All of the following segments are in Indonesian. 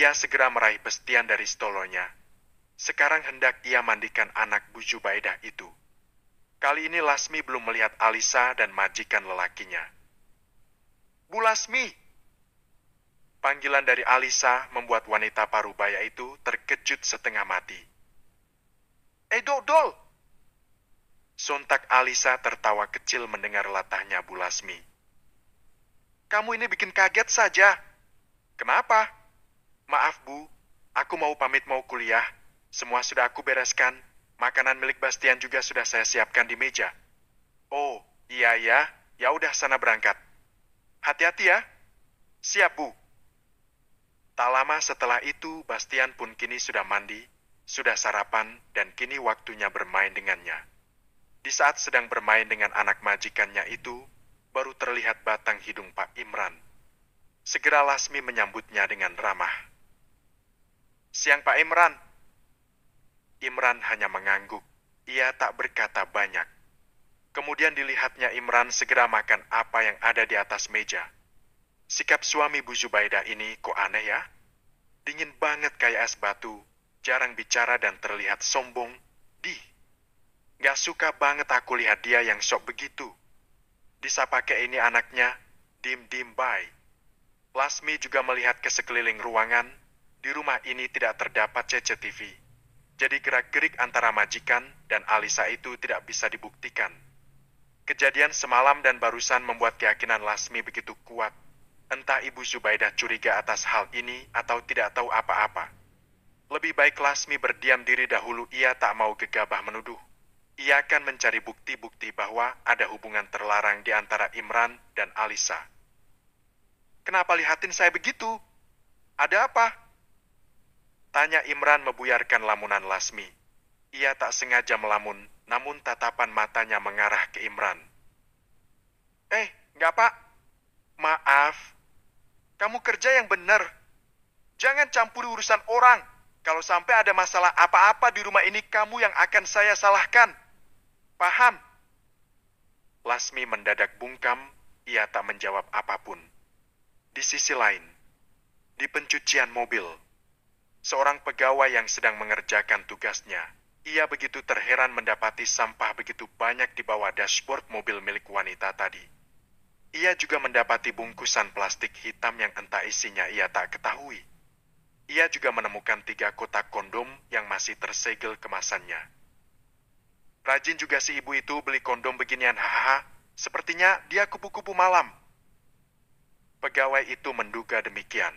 Ia segera meraih bestian dari stolonya. Sekarang hendak ia mandikan anak Bu Zubaidah itu. Kali ini Lasmi belum melihat Alisa dan majikan lelakinya. Bu Lasmi! Panggilan dari Alisa membuat wanita parubaya itu terkejut setengah mati. Dodol! Sontak Alisa tertawa kecil mendengar latahnya Bu Lasmi. Kamu ini bikin kaget saja. Kenapa? Maaf Bu, aku mau pamit mau kuliah. Semua sudah aku bereskan. Makanan milik Bastian juga sudah saya siapkan di meja. Oh, iya ya. Ya udah sana berangkat. Hati-hati ya. Siap Bu. Tak lama setelah itu, Bastian pun kini sudah mandi, sudah sarapan, dan kini waktunya bermain dengannya. Di saat sedang bermain dengan anak majikannya itu, baru terlihat batang hidung Pak Imran. Segera Lasmi menyambutnya dengan ramah. Siang Pak Imran. Imran hanya mengangguk. Ia tak berkata banyak. Kemudian dilihatnya Imran segera makan apa yang ada di atas meja. Sikap suami Bu Zubaidah ini kok aneh ya? Dingin banget kayak es batu, jarang bicara dan terlihat sombong. Gak suka banget aku lihat dia yang sok begitu. Disapa kayak ini anaknya, dim-dim bye. Lasmi juga melihat ke sekeliling ruangan. Di rumah ini tidak terdapat CCTV. Jadi gerak-gerik antara majikan dan Alisa itu tidak bisa dibuktikan. Kejadian semalam dan barusan membuat keyakinan Lasmi begitu kuat. Entah Ibu Zubaidah curiga atas hal ini atau tidak tahu apa-apa. Lebih baik Lasmi berdiam diri dahulu, ia tak mau gegabah menuduh. Ia akan mencari bukti-bukti bahwa ada hubungan terlarang di antara Imran dan Alisa. Kenapa lihatin saya begitu? Ada apa? Tanya Imran membuyarkan lamunan Lasmi. Ia tak sengaja melamun, namun tatapan matanya mengarah ke Imran. Enggak Pak. Maaf. Kamu kerja yang benar. Jangan campuri urusan orang. Kalau sampai ada masalah apa-apa di rumah ini, kamu yang akan saya salahkan. Paham? Lasmi mendadak bungkam, ia tak menjawab apapun. Di sisi lain, di pencucian mobil, seorang pegawai yang sedang mengerjakan tugasnya, ia begitu terheran mendapati sampah begitu banyak di bawah dashboard mobil milik wanita tadi. Ia juga mendapati bungkusan plastik hitam yang entah isinya ia tak ketahui. Ia juga menemukan 3 kotak kondom yang masih tersegel kemasannya. Rajin juga si ibu itu beli kondom beginian, hahaha. Sepertinya dia kupu-kupu malam. Pegawai itu menduga demikian.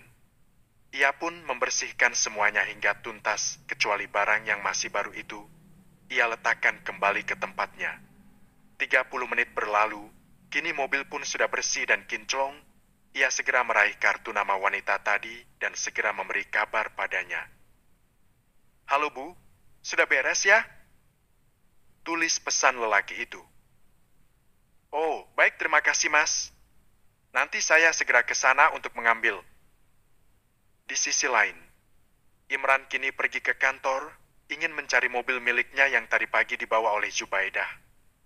Ia pun membersihkan semuanya hingga tuntas, kecuali barang yang masih baru itu. Ia letakkan kembali ke tempatnya. 30 menit berlalu, kini mobil pun sudah bersih dan kinclong. Ia segera meraih kartu nama wanita tadi dan segera memberi kabar padanya. Halo Bu, sudah beres ya? Tulis pesan lelaki itu. Oh, baik, terima kasih Mas. Nanti saya segera ke sana untuk mengambil. Di sisi lain, Imran kini pergi ke kantor, ingin mencari mobil miliknya yang tadi pagi dibawa oleh Zubaidah.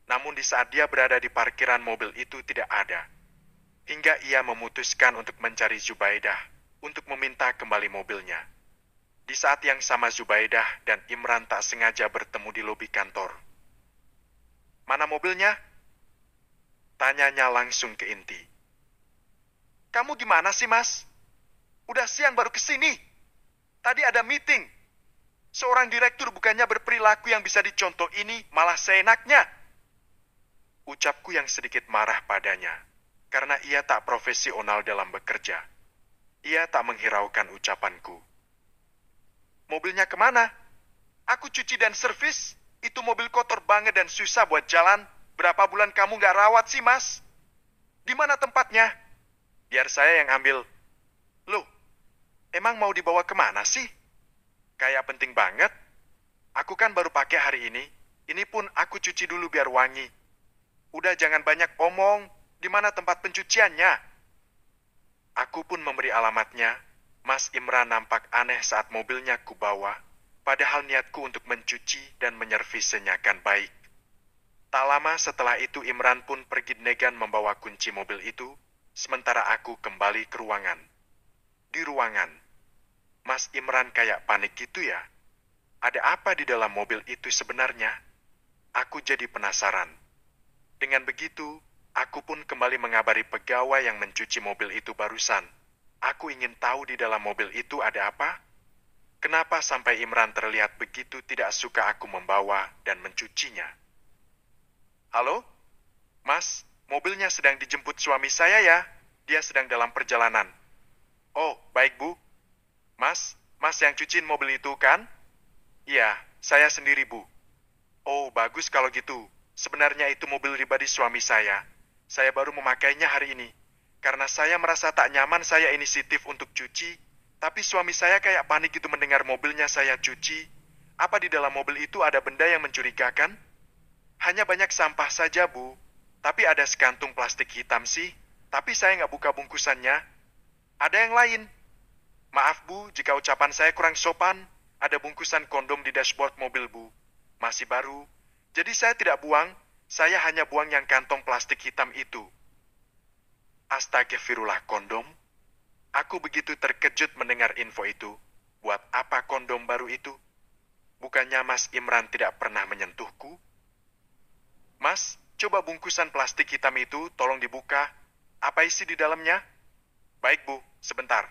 Namun di saat dia berada di parkiran, mobil itu tidak ada. Hingga ia memutuskan untuk mencari Zubaidah, untuk meminta kembali mobilnya. Di saat yang sama Zubaidah dan Imran tak sengaja bertemu di lobi kantor. Mana mobilnya? Tanyanya langsung ke inti. Kamu gimana sih, Mas? Udah siang baru kesini. Tadi ada meeting. Seorang direktur bukannya berperilaku yang bisa dicontoh ini, malah seenaknya. Ucapku yang sedikit marah padanya, karena ia tak profesional dalam bekerja. Ia tak menghiraukan ucapanku. Mobilnya kemana? Aku cuci dan servis. Itu mobil kotor banget dan susah buat jalan. Berapa bulan kamu gak rawat sih, Mas? Di mana tempatnya? Biar saya yang ambil. Loh, emang mau dibawa kemana sih? Kayak penting banget. Aku kan baru pakai hari ini. Ini pun aku cuci dulu biar wangi. Udah jangan banyak omong. Di mana tempat pencuciannya? Aku pun memberi alamatnya. Mas Imran nampak aneh saat mobilnya kubawa. Padahal niatku untuk mencuci dan menyervisnya kan baik. Tak lama setelah itu Imran pun pergi negan membawa kunci mobil itu, sementara aku kembali ke ruangan. Di ruangan, Mas Imran kayak panik gitu ya? Ada apa di dalam mobil itu sebenarnya? Aku jadi penasaran. Dengan begitu, aku pun kembali mengabari pegawai yang mencuci mobil itu barusan. Aku ingin tahu di dalam mobil itu ada apa? Kenapa sampai Imran terlihat begitu tidak suka aku membawa dan mencucinya? Halo? Mas, mobilnya sedang dijemput suami saya ya. Dia sedang dalam perjalanan. Oh, baik Bu. Mas yang cuciin mobil itu kan? Iya, saya sendiri Bu. Oh, bagus kalau gitu. Sebenarnya itu mobil pribadi suami saya. Saya baru memakainya hari ini. Karena saya merasa tak nyaman saya inisiatif untuk cuci, tapi suami saya kayak panik gitu mendengar mobilnya saya cuci. Apa di dalam mobil itu ada benda yang mencurigakan? Hanya banyak sampah saja, Bu. Tapi ada sekantung plastik hitam sih. Tapi saya nggak buka bungkusannya. Ada yang lain. Maaf, Bu, jika ucapan saya kurang sopan. Ada bungkusan kondom di dashboard mobil, Bu. Masih baru. Jadi saya tidak buang. Saya hanya buang yang kantong plastik hitam itu. Astagfirullah, kondom? Aku begitu terkejut mendengar info itu. Buat apa kondom baru itu? Bukannya Mas Imran tidak pernah menyentuhku? Mas, coba bungkusan plastik hitam itu tolong dibuka. Apa isi di dalamnya? Baik, Bu, sebentar.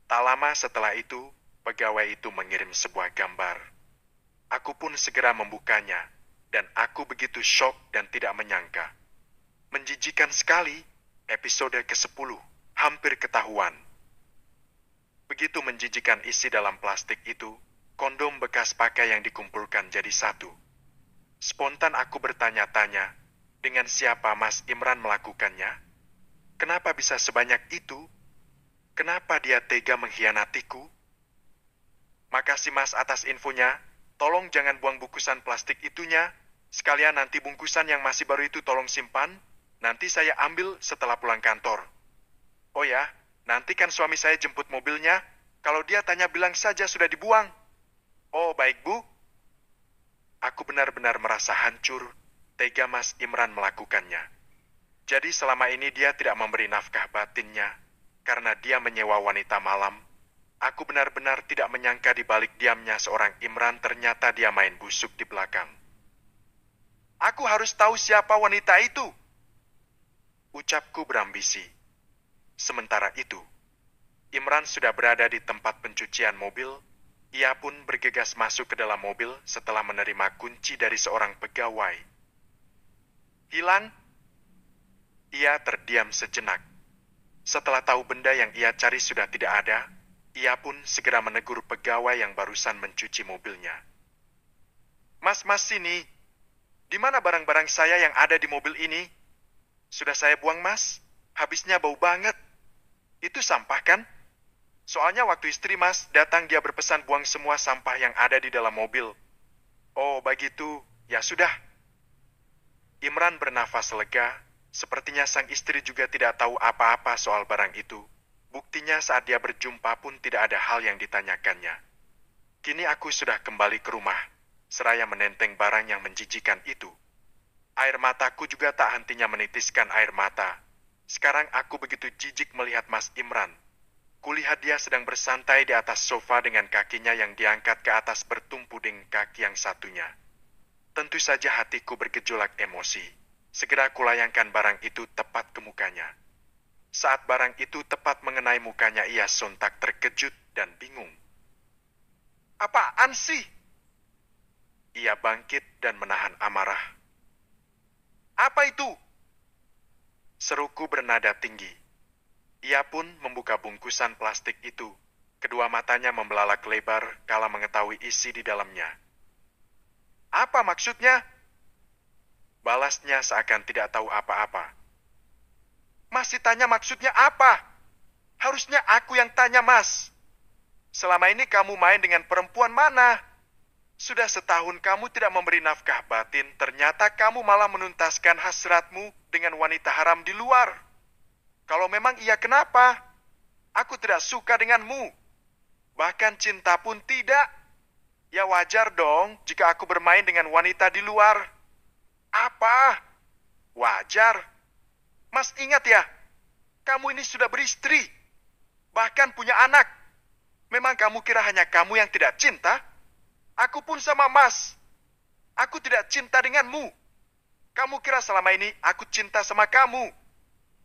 Tak lama setelah itu, pegawai itu mengirim sebuah gambar. Aku pun segera membukanya, dan aku begitu syok dan tidak menyangka. Menjijikan sekali, episode ke-10, hampir ketahuan. Begitu menjijikan isi dalam plastik itu, kondom bekas pakai yang dikumpulkan jadi satu. Spontan aku bertanya-tanya, dengan siapa Mas Imran melakukannya? Kenapa bisa sebanyak itu? Kenapa dia tega mengkhianatiku? Makasih Mas atas infonya. Tolong jangan buang bungkusan plastik itunya. Sekalian nanti bungkusan yang masih baru itu tolong simpan. Nanti saya ambil setelah pulang kantor. Oh ya, nanti kan suami saya jemput mobilnya. Kalau dia tanya bilang saja sudah dibuang. Oh baik Bu. Aku benar-benar merasa hancur. Tega Mas Imran melakukannya. Jadi selama ini dia tidak memberi nafkah batinnya. Karena dia menyewa wanita malam. Aku benar-benar tidak menyangka di balik diamnya seorang Imran ternyata dia main busuk di belakang. Aku harus tahu siapa wanita itu. Ucapku berambisi. Sementara itu, Imran sudah berada di tempat pencucian mobil. Ia pun bergegas masuk ke dalam mobil setelah menerima kunci dari seorang pegawai. Hilang? Ia terdiam sejenak. Setelah tahu benda yang ia cari sudah tidak ada, ia pun segera menegur pegawai yang barusan mencuci mobilnya. Mas, sini. Di mana barang-barang saya yang ada di mobil ini? Sudah saya buang, Mas. Habisnya bau banget. Itu sampah kan? Soalnya waktu istri Mas datang dia berpesan buang semua sampah yang ada di dalam mobil. Oh, begitu. Ya sudah. Imran bernafas lega. Sepertinya sang istri juga tidak tahu apa-apa soal barang itu. Buktinya saat dia berjumpa pun tidak ada hal yang ditanyakannya. Kini aku sudah kembali ke rumah, seraya menenteng barang yang menjijikan itu. Air mataku juga tak hentinya menitiskan air mata. Sekarang aku begitu jijik melihat Mas Imran. Kulihat dia sedang bersantai di atas sofa dengan kakinya yang diangkat ke atas bertumpu dengan kaki yang satunya. Tentu saja hatiku bergejolak emosi. Segera kulayangkan barang itu tepat ke mukanya. Saat barang itu tepat mengenai mukanya, ia sontak terkejut dan bingung. Apaan sih? Ia bangkit dan menahan amarah. Apa itu? Seruku bernada tinggi. Ia pun membuka bungkusan plastik itu. Kedua matanya membelalak lebar kala mengetahui isi di dalamnya. Apa maksudnya? Balasnya seakan tidak tahu apa-apa. Masih tanya maksudnya apa? Harusnya aku yang tanya, Mas. Selama ini kamu main dengan perempuan mana? Sudah setahun kamu tidak memberi nafkah batin, ternyata kamu malah menuntaskan hasratmu dengan wanita haram di luar. Kalau memang iya kenapa? Aku tidak suka denganmu. Bahkan cinta pun tidak. Ya wajar dong jika aku bermain dengan wanita di luar. Apa? Wajar. Mas ingat ya, kamu ini sudah beristri, bahkan punya anak. Memang kamu kira hanya kamu yang tidak cinta? Aku pun sama Mas. Aku tidak cinta denganmu. Kamu kira selama ini aku cinta sama kamu?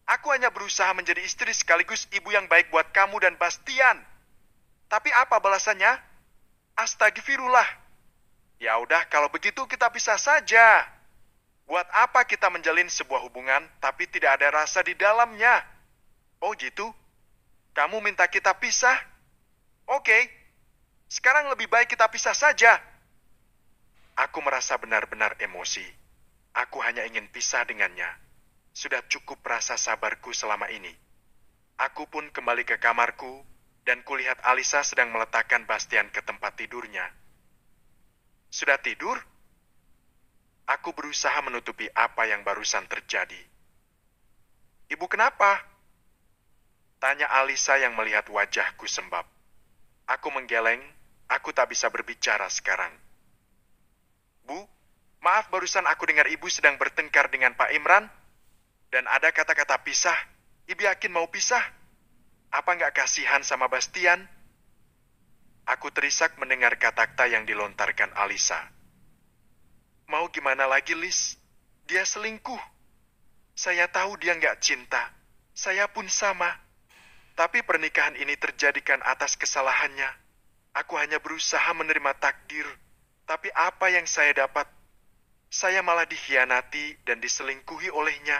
Aku hanya berusaha menjadi istri sekaligus ibu yang baik buat kamu dan Bastian. Tapi apa balasannya? Astagfirullah. Ya udah, kalau begitu kita pisah saja. Buat apa kita menjalin sebuah hubungan tapi tidak ada rasa di dalamnya? Oh gitu? Kamu minta kita pisah? Oke. Sekarang lebih baik kita pisah saja. Aku merasa benar-benar emosi. Aku hanya ingin pisah dengannya. Sudah cukup rasa sabarku selama ini. Aku pun kembali ke kamarku dan kulihat Alisa sedang meletakkan Bastian ke tempat tidurnya. Sudah tidur? Aku berusaha menutupi apa yang barusan terjadi. Ibu kenapa? Tanya Alisa yang melihat wajahku sembab. Aku menggeleng, aku tak bisa berbicara sekarang. Bu, maaf barusan aku dengar ibu sedang bertengkar dengan Pak Imran. Dan ada kata-kata pisah. Ibu yakin mau pisah? Apa nggak kasihan sama Bastian? Aku terisak mendengar kata-kata yang dilontarkan Alisa. Mau gimana lagi, Lis? Dia selingkuh. Saya tahu dia nggak cinta. Saya pun sama. Tapi pernikahan ini terjadikan atas kesalahannya. Aku hanya berusaha menerima takdir. Tapi apa yang saya dapat? Saya malah dikhianati dan diselingkuhi olehnya.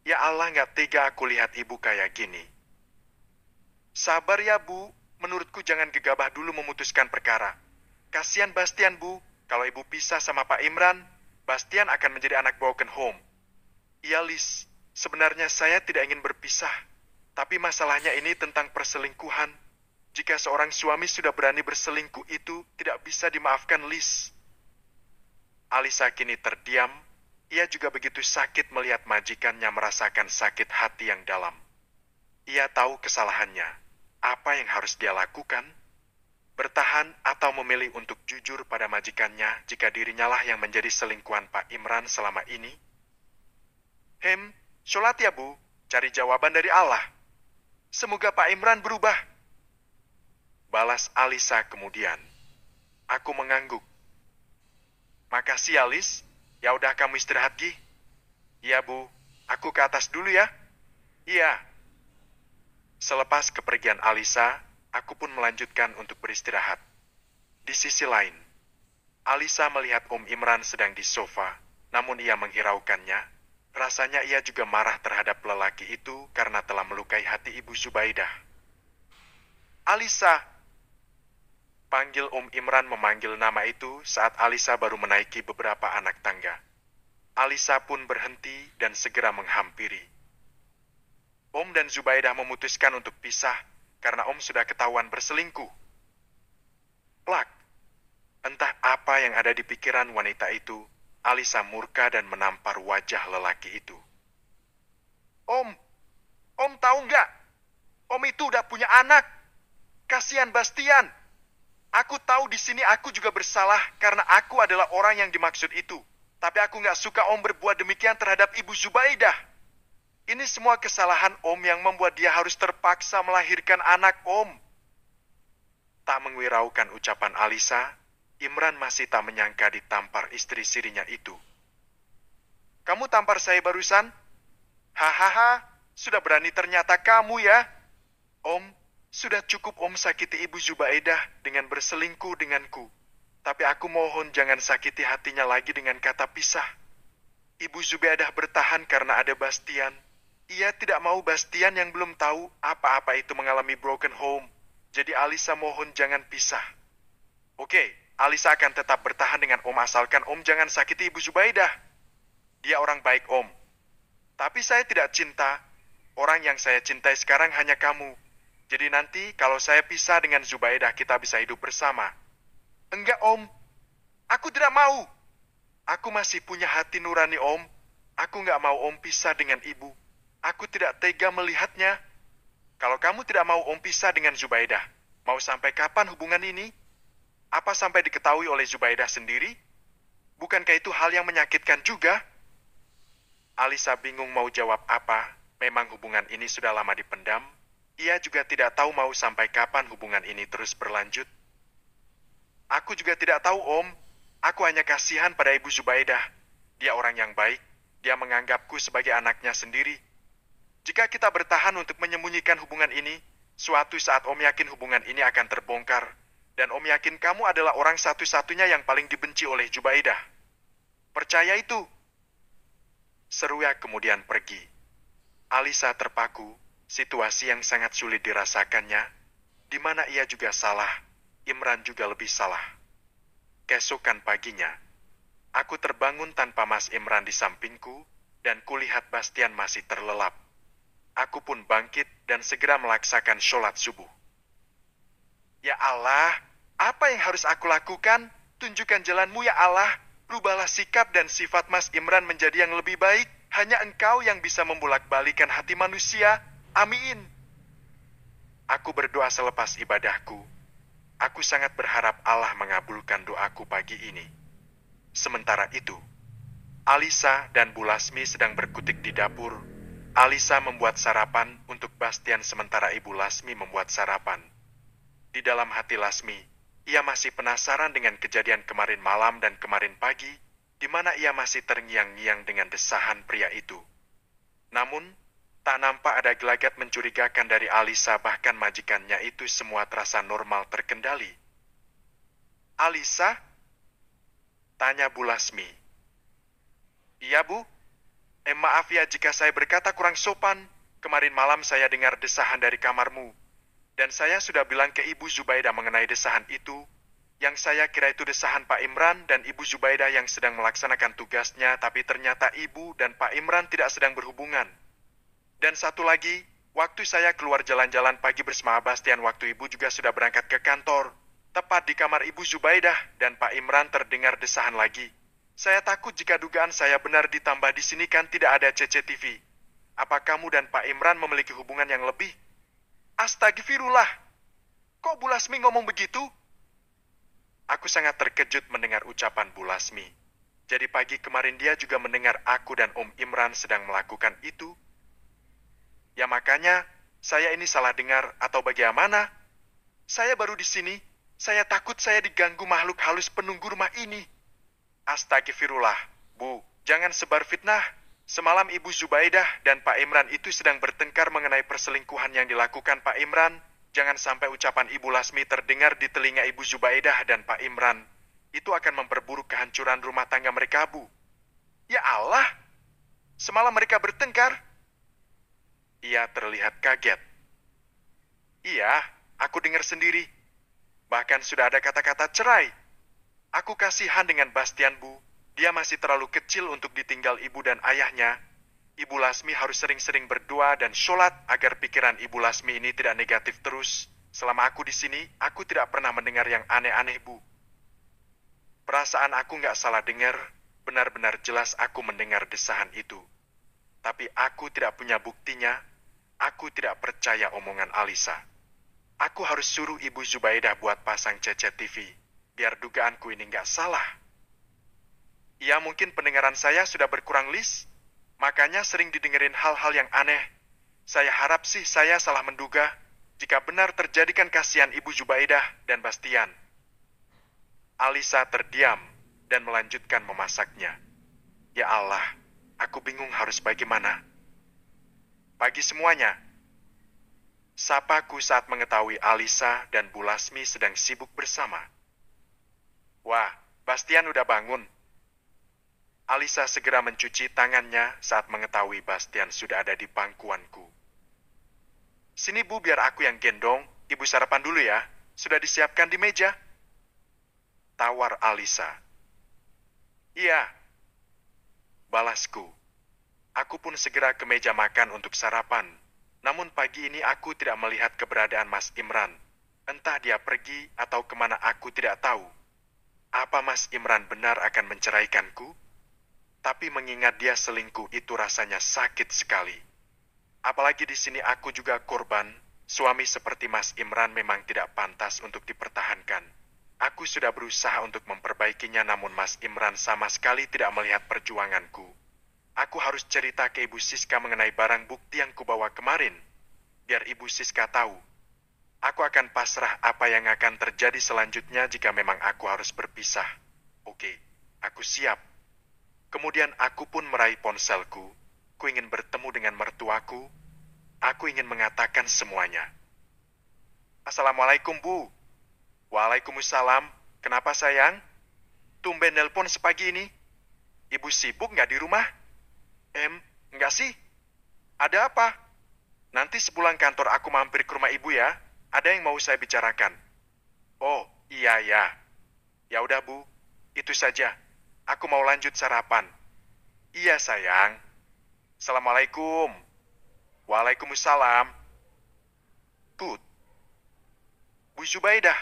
Ya Allah, nggak tega aku lihat ibu kayak gini. Sabar ya, Bu. Menurutku jangan gegabah dulu memutuskan perkara. Kasihan Bastian, Bu. Kalau ibu pisah sama Pak Imran, Bastian akan menjadi anak broken home. Iya, Lis. Sebenarnya saya tidak ingin berpisah. Tapi masalahnya ini tentang perselingkuhan. Jika seorang suami sudah berani berselingkuh itu tidak bisa dimaafkan, Lis. Alisa kini terdiam. Ia juga begitu sakit melihat majikannya merasakan sakit hati yang dalam. Ia tahu kesalahannya. Apa yang harus dia lakukan? Bertahan atau memilih untuk jujur pada majikannya jika dirinya lah yang menjadi selingkuhan Pak Imran selama ini? Sholat ya, Bu. Cari jawaban dari Allah. Semoga Pak Imran berubah. Balas Alisa kemudian. Aku mengangguk. Makasih, Alis. Ya udah kamu istirahat, Gi. Iya, Bu. Aku ke atas dulu ya. Iya. Selepas kepergian Alisa, aku pun melanjutkan untuk beristirahat. Di sisi lain, Alisa melihat Om Imran sedang di sofa, namun ia menghiraukannya. Rasanya ia juga marah terhadap lelaki itu karena telah melukai hati Ibu Zubaidah. Alisa. Panggil Om Imran memanggil nama itu saat Alisa baru menaiki beberapa anak tangga. Alisa pun berhenti dan segera menghampiri. Om dan Zubaidah memutuskan untuk pisah karena Om sudah ketahuan berselingkuh. Plak. Entah apa yang ada di pikiran wanita itu, Alisa murka dan menampar wajah lelaki itu. Om tahu nggak? Om itu udah punya anak. Kasihan Bastian. Aku tahu di sini aku juga bersalah karena aku adalah orang yang dimaksud itu. Tapi aku nggak suka Om berbuat demikian terhadap Ibu Zubaidah. Ini semua kesalahan Om yang membuat dia harus terpaksa melahirkan anak Om. Tak mengwiraukan ucapan Alisa, Imran masih tak menyangka ditampar istri sirinya itu. Kamu tampar saya barusan? Hahaha, sudah berani ternyata kamu ya. Om, sudah cukup Om sakiti Ibu Zubaidah dengan berselingkuh denganku. Tapi aku mohon jangan sakiti hatinya lagi dengan kata pisah. Ibu Zubaidah bertahan karena ada Bastian. Ia tidak mau Bastian yang belum tahu apa-apa itu mengalami broken home. Jadi Alisa mohon jangan pisah. Oke, Alisa akan tetap bertahan dengan Om asalkan Om jangan sakiti Ibu Zubaidah. Dia orang baik Om. Tapi saya tidak cinta. Orang yang saya cintai sekarang hanya kamu. Jadi nanti kalau saya pisah dengan Zubaidah kita bisa hidup bersama. Enggak Om. Aku tidak mau. Aku masih punya hati nurani Om. Aku nggak mau Om pisah dengan Ibu. Aku tidak tega melihatnya. Kalau kamu tidak mau Om pisah dengan Zubaidah, mau sampai kapan hubungan ini? Apa sampai diketahui oleh Zubaidah sendiri? Bukankah itu hal yang menyakitkan juga? Alisa bingung mau jawab apa. Memang hubungan ini sudah lama dipendam. Ia juga tidak tahu mau sampai kapan hubungan ini terus berlanjut. Aku juga tidak tahu, Om. Aku hanya kasihan pada Ibu Zubaidah. Dia orang yang baik. Dia menganggapku sebagai anaknya sendiri. Jika kita bertahan untuk menyembunyikan hubungan ini, suatu saat Om yakin hubungan ini akan terbongkar. Dan Om yakin kamu adalah orang satu-satunya yang paling dibenci oleh Zubaidah. Percaya itu. Seruya kemudian pergi. Alisa terpaku, situasi yang sangat sulit dirasakannya, di mana ia juga salah, Imran juga lebih salah. Keesokan paginya, aku terbangun tanpa Mas Imran di sampingku, dan kulihat Bastian masih terlelap. Aku pun bangkit dan segera melaksakan sholat subuh. Ya Allah, apa yang harus aku lakukan? Tunjukkan jalanmu ya Allah. Rubahlah sikap dan sifat Mas Imran menjadi yang lebih baik. Hanya Engkau yang bisa membolak-balikan hati manusia. Amin. Aku berdoa selepas ibadahku. Aku sangat berharap Allah mengabulkan doaku pagi ini. Sementara itu, Alisa dan Bu Lasmi sedang berkutik di dapur. Alisa membuat sarapan untuk Bastian sementara Ibu Lasmi membuat sarapan. Di dalam hati Lasmi, ia masih penasaran dengan kejadian kemarin malam dan kemarin pagi, di mana ia masih terngiang-ngiang dengan desahan pria itu. Namun, tak nampak ada gelagat mencurigakan dari Alisa, bahkan majikannya itu semua terasa normal terkendali. Alisa? Tanya Bu Lasmi. Iya, Bu. Maaf ya jika saya berkata kurang sopan. Kemarin malam saya dengar desahan dari kamarmu. Dan saya sudah bilang ke Ibu Zubaidah mengenai desahan itu. Yang saya kira itu desahan Pak Imran dan Ibu Zubaidah yang sedang melaksanakan tugasnya, tapi ternyata Ibu dan Pak Imran tidak sedang berhubungan. Dan satu lagi, waktu saya keluar jalan-jalan pagi bersama Bastian, waktu Ibu juga sudah berangkat ke kantor. Tepat di kamar Ibu Zubaidah dan Pak Imran terdengar desahan lagi. Saya takut jika dugaan saya benar, ditambah di sini kan tidak ada CCTV. Apa kamu dan Pak Imran memiliki hubungan yang lebih? Astagfirullah. Kok Bu Lasmi ngomong begitu? Aku sangat terkejut mendengar ucapan Bu Lasmi. Jadi pagi kemarin dia juga mendengar aku dan Om Imran sedang melakukan itu. Ya makanya, saya ini salah dengar atau bagaimana? Saya baru di sini. Saya takut saya diganggu makhluk halus penunggu rumah ini. Astagfirullah, Bu, jangan sebar fitnah. Semalam Ibu Zubaidah dan Pak Imran itu sedang bertengkar mengenai perselingkuhan yang dilakukan Pak Imran. Jangan sampai ucapan Ibu Lasmi terdengar di telinga Ibu Zubaidah dan Pak Imran. Itu akan memperburuk kehancuran rumah tangga mereka, Bu. Ya Allah, semalam mereka bertengkar. Ia terlihat kaget. Iya, aku dengar sendiri. Bahkan sudah ada kata-kata cerai. Aku kasihan dengan Bastian, Bu. Dia masih terlalu kecil untuk ditinggal ibu dan ayahnya. Ibu Lasmi harus sering-sering berdoa dan sholat agar pikiran Ibu Lasmi ini tidak negatif terus. Selama aku di sini, aku tidak pernah mendengar yang aneh-aneh, Bu. Perasaan aku nggak salah dengar. Benar-benar jelas aku mendengar desahan itu. Tapi aku tidak punya buktinya. Aku tidak percaya omongan Alisa. Aku harus suruh Ibu Zubaidah buat pasang CCTV. Biar dugaanku ini nggak salah. Ya mungkin pendengaran saya sudah berkurang lis, makanya sering didengerin hal-hal yang aneh. Saya harap sih saya salah menduga. Jika benar terjadikan kasihan Ibu Zubaidah dan Bastian. Alisa terdiam dan melanjutkan memasaknya. Ya Allah, aku bingung harus bagaimana. Pagi semuanya. Sapaku saat mengetahui Alisa dan Bu Lasmi sedang sibuk bersama. Wah, Bastian udah bangun. Alisa segera mencuci tangannya saat mengetahui Bastian sudah ada di pangkuanku. Sini Bu, biar aku yang gendong. Ibu sarapan dulu ya. Sudah disiapkan di meja. Tawar Alisa. Iya. Balasku. Aku pun segera ke meja makan untuk sarapan. Namun pagi ini aku tidak melihat keberadaan Mas Imran. Entah dia pergi atau kemana aku tidak tahu. Apa Mas Imran benar akan menceraikanku? Tapi mengingat dia selingkuh itu rasanya sakit sekali. Apalagi di sini aku juga korban. Suami seperti Mas Imran memang tidak pantas untuk dipertahankan. Aku sudah berusaha untuk memperbaikinya, namun Mas Imran sama sekali tidak melihat perjuanganku. Aku harus cerita ke Ibu Siska mengenai barang bukti yang kubawa kemarin. biar Ibu Siska tahu. Aku akan pasrah apa yang akan terjadi selanjutnya jika memang aku harus berpisah. Oke, aku siap. Kemudian aku pun meraih ponselku. Ku ingin bertemu dengan mertuaku. Aku ingin mengatakan semuanya. Assalamualaikum, Bu. Waalaikumsalam. Kenapa, sayang? Tumben nelpon sepagi ini. Ibu sibuk nggak di rumah? Nggak sih. Ada apa? Nanti sepulang kantor aku mampir ke rumah ibu ya. Ada yang mau saya bicarakan. Oh, iya ya. Ya udah, Bu. Itu saja. Aku mau lanjut sarapan. Iya, sayang. Assalamualaikum. Waalaikumsalam. Tut. Bu Zubaidah.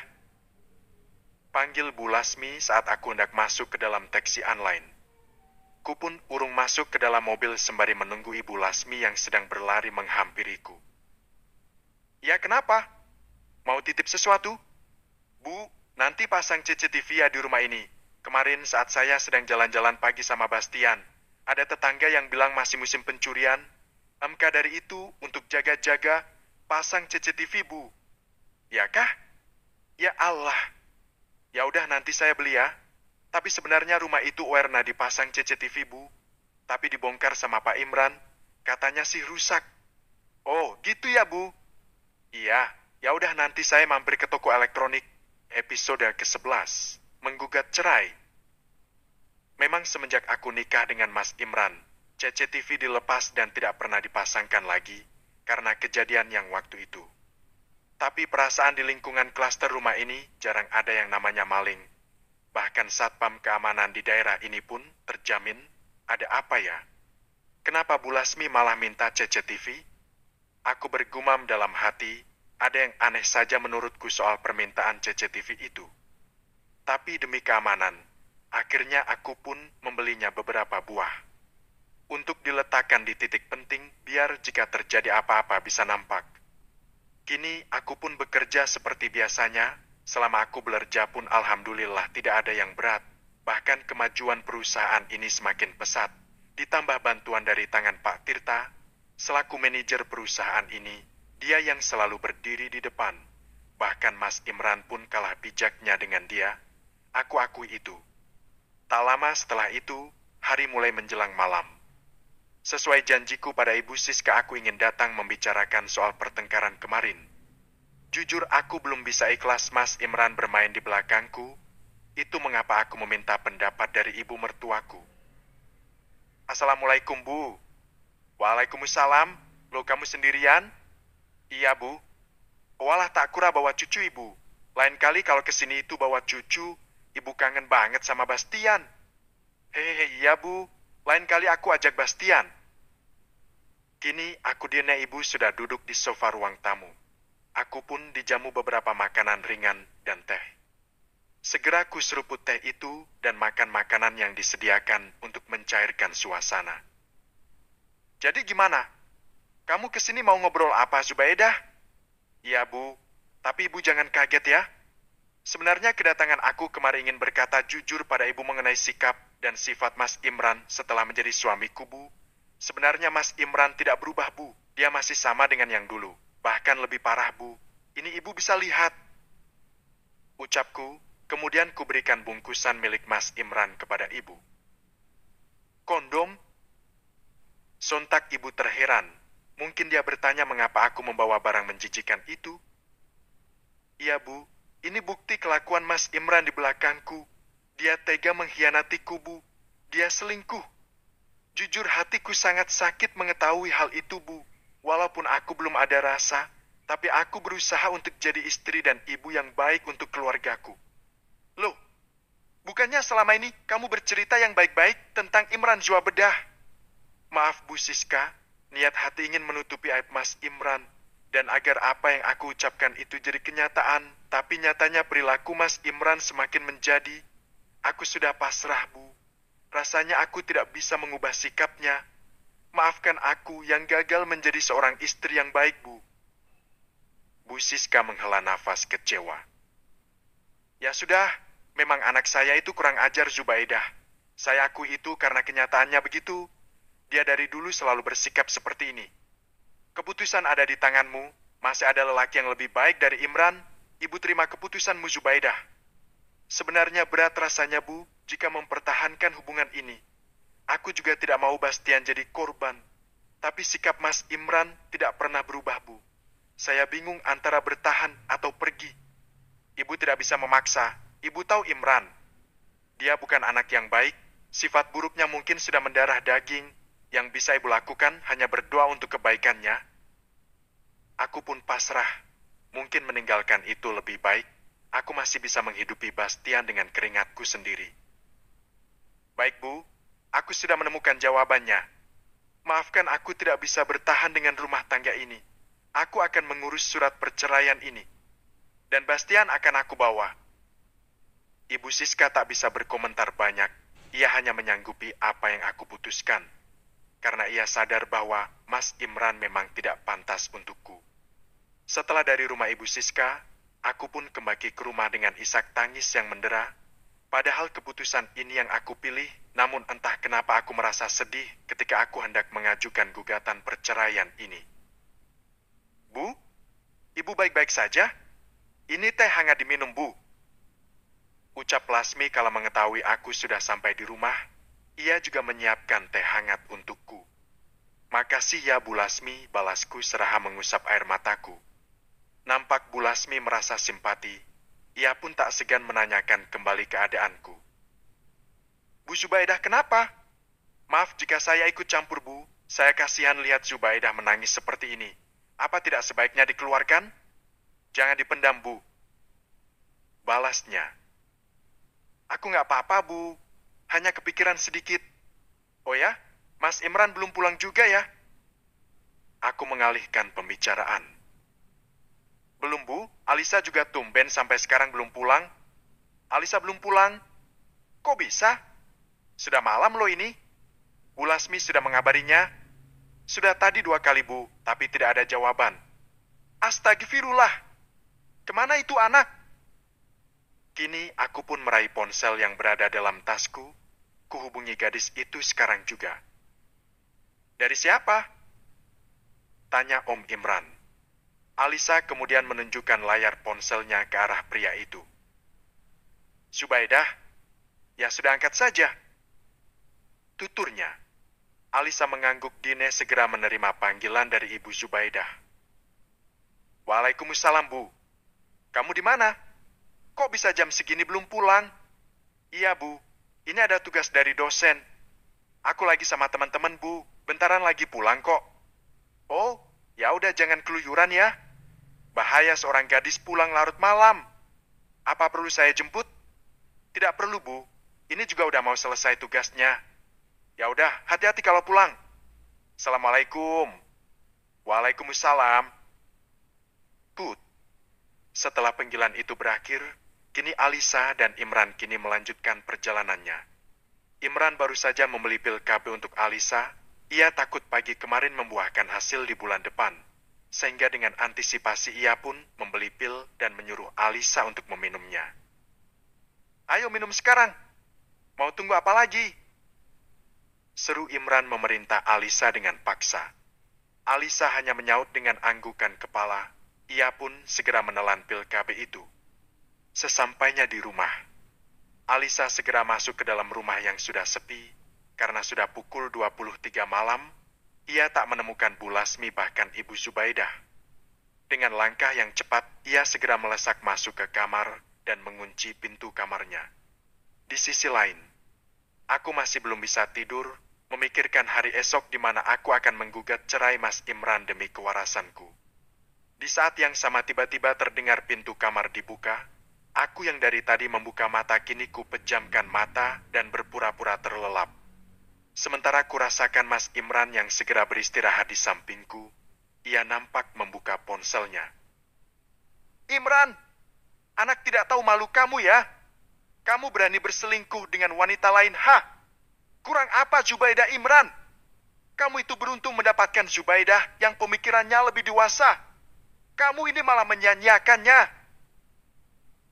Panggil Bu Lasmi saat aku hendak masuk ke dalam taksi online. Ku pun urung masuk ke dalam mobil sembari menunggu Ibu Lasmi yang sedang berlari menghampiriku. Ya, kenapa? Mau titip sesuatu? Bu, nanti pasang CCTV ya di rumah ini. Kemarin saat saya sedang jalan-jalan pagi sama Bastian, ada tetangga yang bilang masih musim pencurian. Maka dari itu, untuk jaga-jaga, pasang CCTV, Bu. Ya kah? Ya Allah. Ya udah, nanti saya beli ya. Tapi sebenarnya rumah itu warna dipasang CCTV, Bu. Tapi dibongkar sama Pak Imran. Katanya sih rusak. Oh, gitu ya, Bu? Iya, ya udah, nanti saya mampir ke toko elektronik. Episode ke-11, Menggugat Cerai. Memang semenjak aku nikah dengan Mas Imran, CCTV dilepas dan tidak pernah dipasangkan lagi karena kejadian yang waktu itu. Tapi perasaan di lingkungan klaster rumah ini jarang ada yang namanya maling. Bahkan satpam keamanan di daerah ini pun terjamin. Ada apa ya? Kenapa Bu Lasmi malah minta CCTV? Aku bergumam dalam hati, ada yang aneh saja menurutku soal permintaan CCTV itu. Tapi demi keamanan, akhirnya aku pun membelinya beberapa buah. Untuk diletakkan di titik penting biar jika terjadi apa-apa bisa nampak. Kini aku pun bekerja seperti biasanya. Selama aku bekerja pun alhamdulillah tidak ada yang berat. Bahkan kemajuan perusahaan ini semakin pesat. Ditambah bantuan dari tangan Pak Tirta, selaku manajer perusahaan ini, dia yang selalu berdiri di depan. Bahkan Mas Imran pun kalah bijaknya dengan dia. Aku akui itu. Tak lama setelah itu, hari mulai menjelang malam. Sesuai janjiku pada Ibu Siska, aku ingin datang membicarakan soal pertengkaran kemarin. Jujur aku belum bisa ikhlas Mas Imran bermain di belakangku. Itu mengapa aku meminta pendapat dari ibu mertuaku. Assalamualaikum, Bu. Waalaikumsalam. Lo kamu sendirian? Iya, Bu. Walah, tak kura bawa cucu ibu. Lain kali kalau kesini itu bawa cucu, ibu kangen banget sama Bastian. Hehehe, iya, Bu. Lain kali aku ajak Bastian. Kini aku dan ibu sudah duduk di sofa ruang tamu. Aku pun dijamu beberapa makanan ringan dan teh. Segera ku seruput teh itu dan makan makanan yang disediakan untuk mencairkan suasana. Jadi gimana? Kamu kesini mau ngobrol apa, Zubaidah? Iya, Bu. Tapi ibu jangan kaget ya. Sebenarnya kedatangan aku kemarin ingin berkata jujur pada ibu mengenai sikap dan sifat Mas Imran setelah menjadi suamiku, Bu. Sebenarnya Mas Imran tidak berubah, Bu. Dia masih sama dengan yang dulu. Bahkan lebih parah, Bu. Ini ibu bisa lihat. Ucapku, kemudian kuberikan bungkusan milik Mas Imran kepada ibu. Kondom? Sontak ibu terheran. Mungkin dia bertanya mengapa aku membawa barang menjijikan itu. Iya, Bu. Ini bukti kelakuan Mas Imran di belakangku. Dia tega mengkhianatiku, Bu. Dia selingkuh. Jujur hatiku sangat sakit mengetahui hal itu, Bu. Walaupun aku belum ada rasa, tapi aku berusaha untuk jadi istri dan ibu yang baik untuk keluargaku. Loh, bukannya selama ini kamu bercerita yang baik-baik tentang Imran Zuabedah? Maaf, Bu Siska, niat hati ingin menutupi aib Mas Imran. Dan agar apa yang aku ucapkan itu jadi kenyataan, tapi nyatanya perilaku Mas Imran semakin menjadi. Aku sudah pasrah, Bu. Rasanya aku tidak bisa mengubah sikapnya. Maafkan aku yang gagal menjadi seorang istri yang baik, Bu. Bu Siska menghela nafas kecewa. Ya sudah, memang anak saya itu kurang ajar, Zubaidah. Saya akui itu karena kenyataannya begitu. Dia dari dulu selalu bersikap seperti ini. Keputusan ada di tanganmu. Masih ada lelaki yang lebih baik dari Imran. Ibu terima keputusanmu, Zubaidah. Sebenarnya berat rasanya, Bu, jika mempertahankan hubungan ini. Aku juga tidak mau Bastian jadi korban. Tapi sikap Mas Imran tidak pernah berubah, Bu. Saya bingung antara bertahan atau pergi. Ibu tidak bisa memaksa. Ibu tahu Imran. Dia bukan anak yang baik. Sifat buruknya mungkin sudah mendarah daging. Yang bisa ibu lakukan hanya berdoa untuk kebaikannya. Aku pun pasrah. Mungkin meninggalkan itu lebih baik. Aku masih bisa menghidupi Bastian dengan keringatku sendiri. Baik, Bu. Aku sudah menemukan jawabannya. Maafkan aku tidak bisa bertahan dengan rumah tangga ini. Aku akan mengurus surat perceraian ini. Dan Bastian akan aku bawa. Ibu Siska tak bisa berkomentar banyak. Ia hanya menyanggupi apa yang aku putuskan. Karena ia sadar bahwa Mas Imran memang tidak pantas untukku. Setelah dari rumah Ibu Siska, aku pun kembali ke rumah dengan isak tangis yang mendera. Padahal keputusan ini yang aku pilih, namun entah kenapa aku merasa sedih ketika aku hendak mengajukan gugatan perceraian ini. Bu, Ibu baik-baik saja? Ini teh hangat diminum, Bu. Ucap Lasmi kala mengetahui aku sudah sampai di rumah. Ia juga menyiapkan teh hangat untukku. Makasih ya, Bu Lasmi, balasku seraya mengusap air mataku. Nampak Bu Lasmi merasa simpati. Ia pun tak segan menanyakan kembali keadaanku. Bu Zubaidah, kenapa? Maaf jika saya ikut campur, Bu. Saya kasihan lihat Zubaidah menangis seperti ini. Apa tidak sebaiknya dikeluarkan? Jangan dipendam, Bu. Balasnya. Aku nggak apa-apa, Bu. Hanya kepikiran sedikit. Oh ya? Mas Imran belum pulang juga ya? Aku mengalihkan pembicaraan. Belum, Bu. Alisa juga tumben sampai sekarang belum pulang. Alisa belum pulang? Kok bisa? Sudah malam loh ini. Bu Lasmi sudah mengabarinya. Sudah tadi 2 kali, Bu, tapi tidak ada jawaban. Astagfirullah. Kemana itu anak? Kini aku pun meraih ponsel yang berada dalam tasku. Kuhubungi gadis itu sekarang juga. Dari siapa? Tanya Om Imran. Alisa kemudian menunjukkan layar ponselnya ke arah pria itu. Zubaidah, ya sudah angkat saja. Tuturnya. Alisa mengangguk dine segera menerima panggilan dari Ibu Zubaidah. Waalaikumsalam, Bu. Kamu di mana? Kok bisa jam segini belum pulang? Iya, Bu. Ini ada tugas dari dosen. Aku lagi sama teman-teman, Bu. Bentaran lagi pulang kok. Oh, ya udah jangan keluyuran ya. Bahaya seorang gadis pulang larut malam. Apa perlu saya jemput? Tidak perlu, Bu. Ini juga udah mau selesai tugasnya. Ya udah, hati-hati kalau pulang. Assalamualaikum. Waalaikumsalam. Put. Setelah panggilan itu berakhir, kini Alisa dan Imran kini melanjutkan perjalanannya. Imran baru saja membeli pil KB untuk Alisa. Ia takut pagi kemarin membuahkan hasil di bulan depan. Sehingga dengan antisipasi ia pun membeli pil dan menyuruh Alisa untuk meminumnya. Ayo minum sekarang. Mau tunggu apa lagi? Seru Imran memerintah Alisa dengan paksa. Alisa hanya menyaut dengan anggukan kepala. Ia pun segera menelan pil KB itu. Sesampainya di rumah, Alisa segera masuk ke dalam rumah yang sudah sepi. Karena sudah pukul 23 malam, ia tak menemukan Bu Lasmi bahkan Ibu Zubaidah. Dengan langkah yang cepat, ia segera melesak masuk ke kamar dan mengunci pintu kamarnya. Di sisi lain, aku masih belum bisa tidur, memikirkan hari esok di mana aku akan menggugat cerai Mas Imran demi kewarasanku. Di saat yang sama tiba-tiba terdengar pintu kamar dibuka. Aku yang dari tadi membuka mata kini ku pejamkan mata dan berpura-pura terlelap. Sementara ku rasakan Mas Imran yang segera beristirahat di sampingku, ia nampak membuka ponselnya. Imran, anak tidak tahu malu kamu ya? Kamu berani berselingkuh dengan wanita lain, ha? Kurang apa Zubaidah Imran? Kamu itu beruntung mendapatkan Zubaidah yang pemikirannya lebih dewasa. Kamu ini malah menyanyiakannya.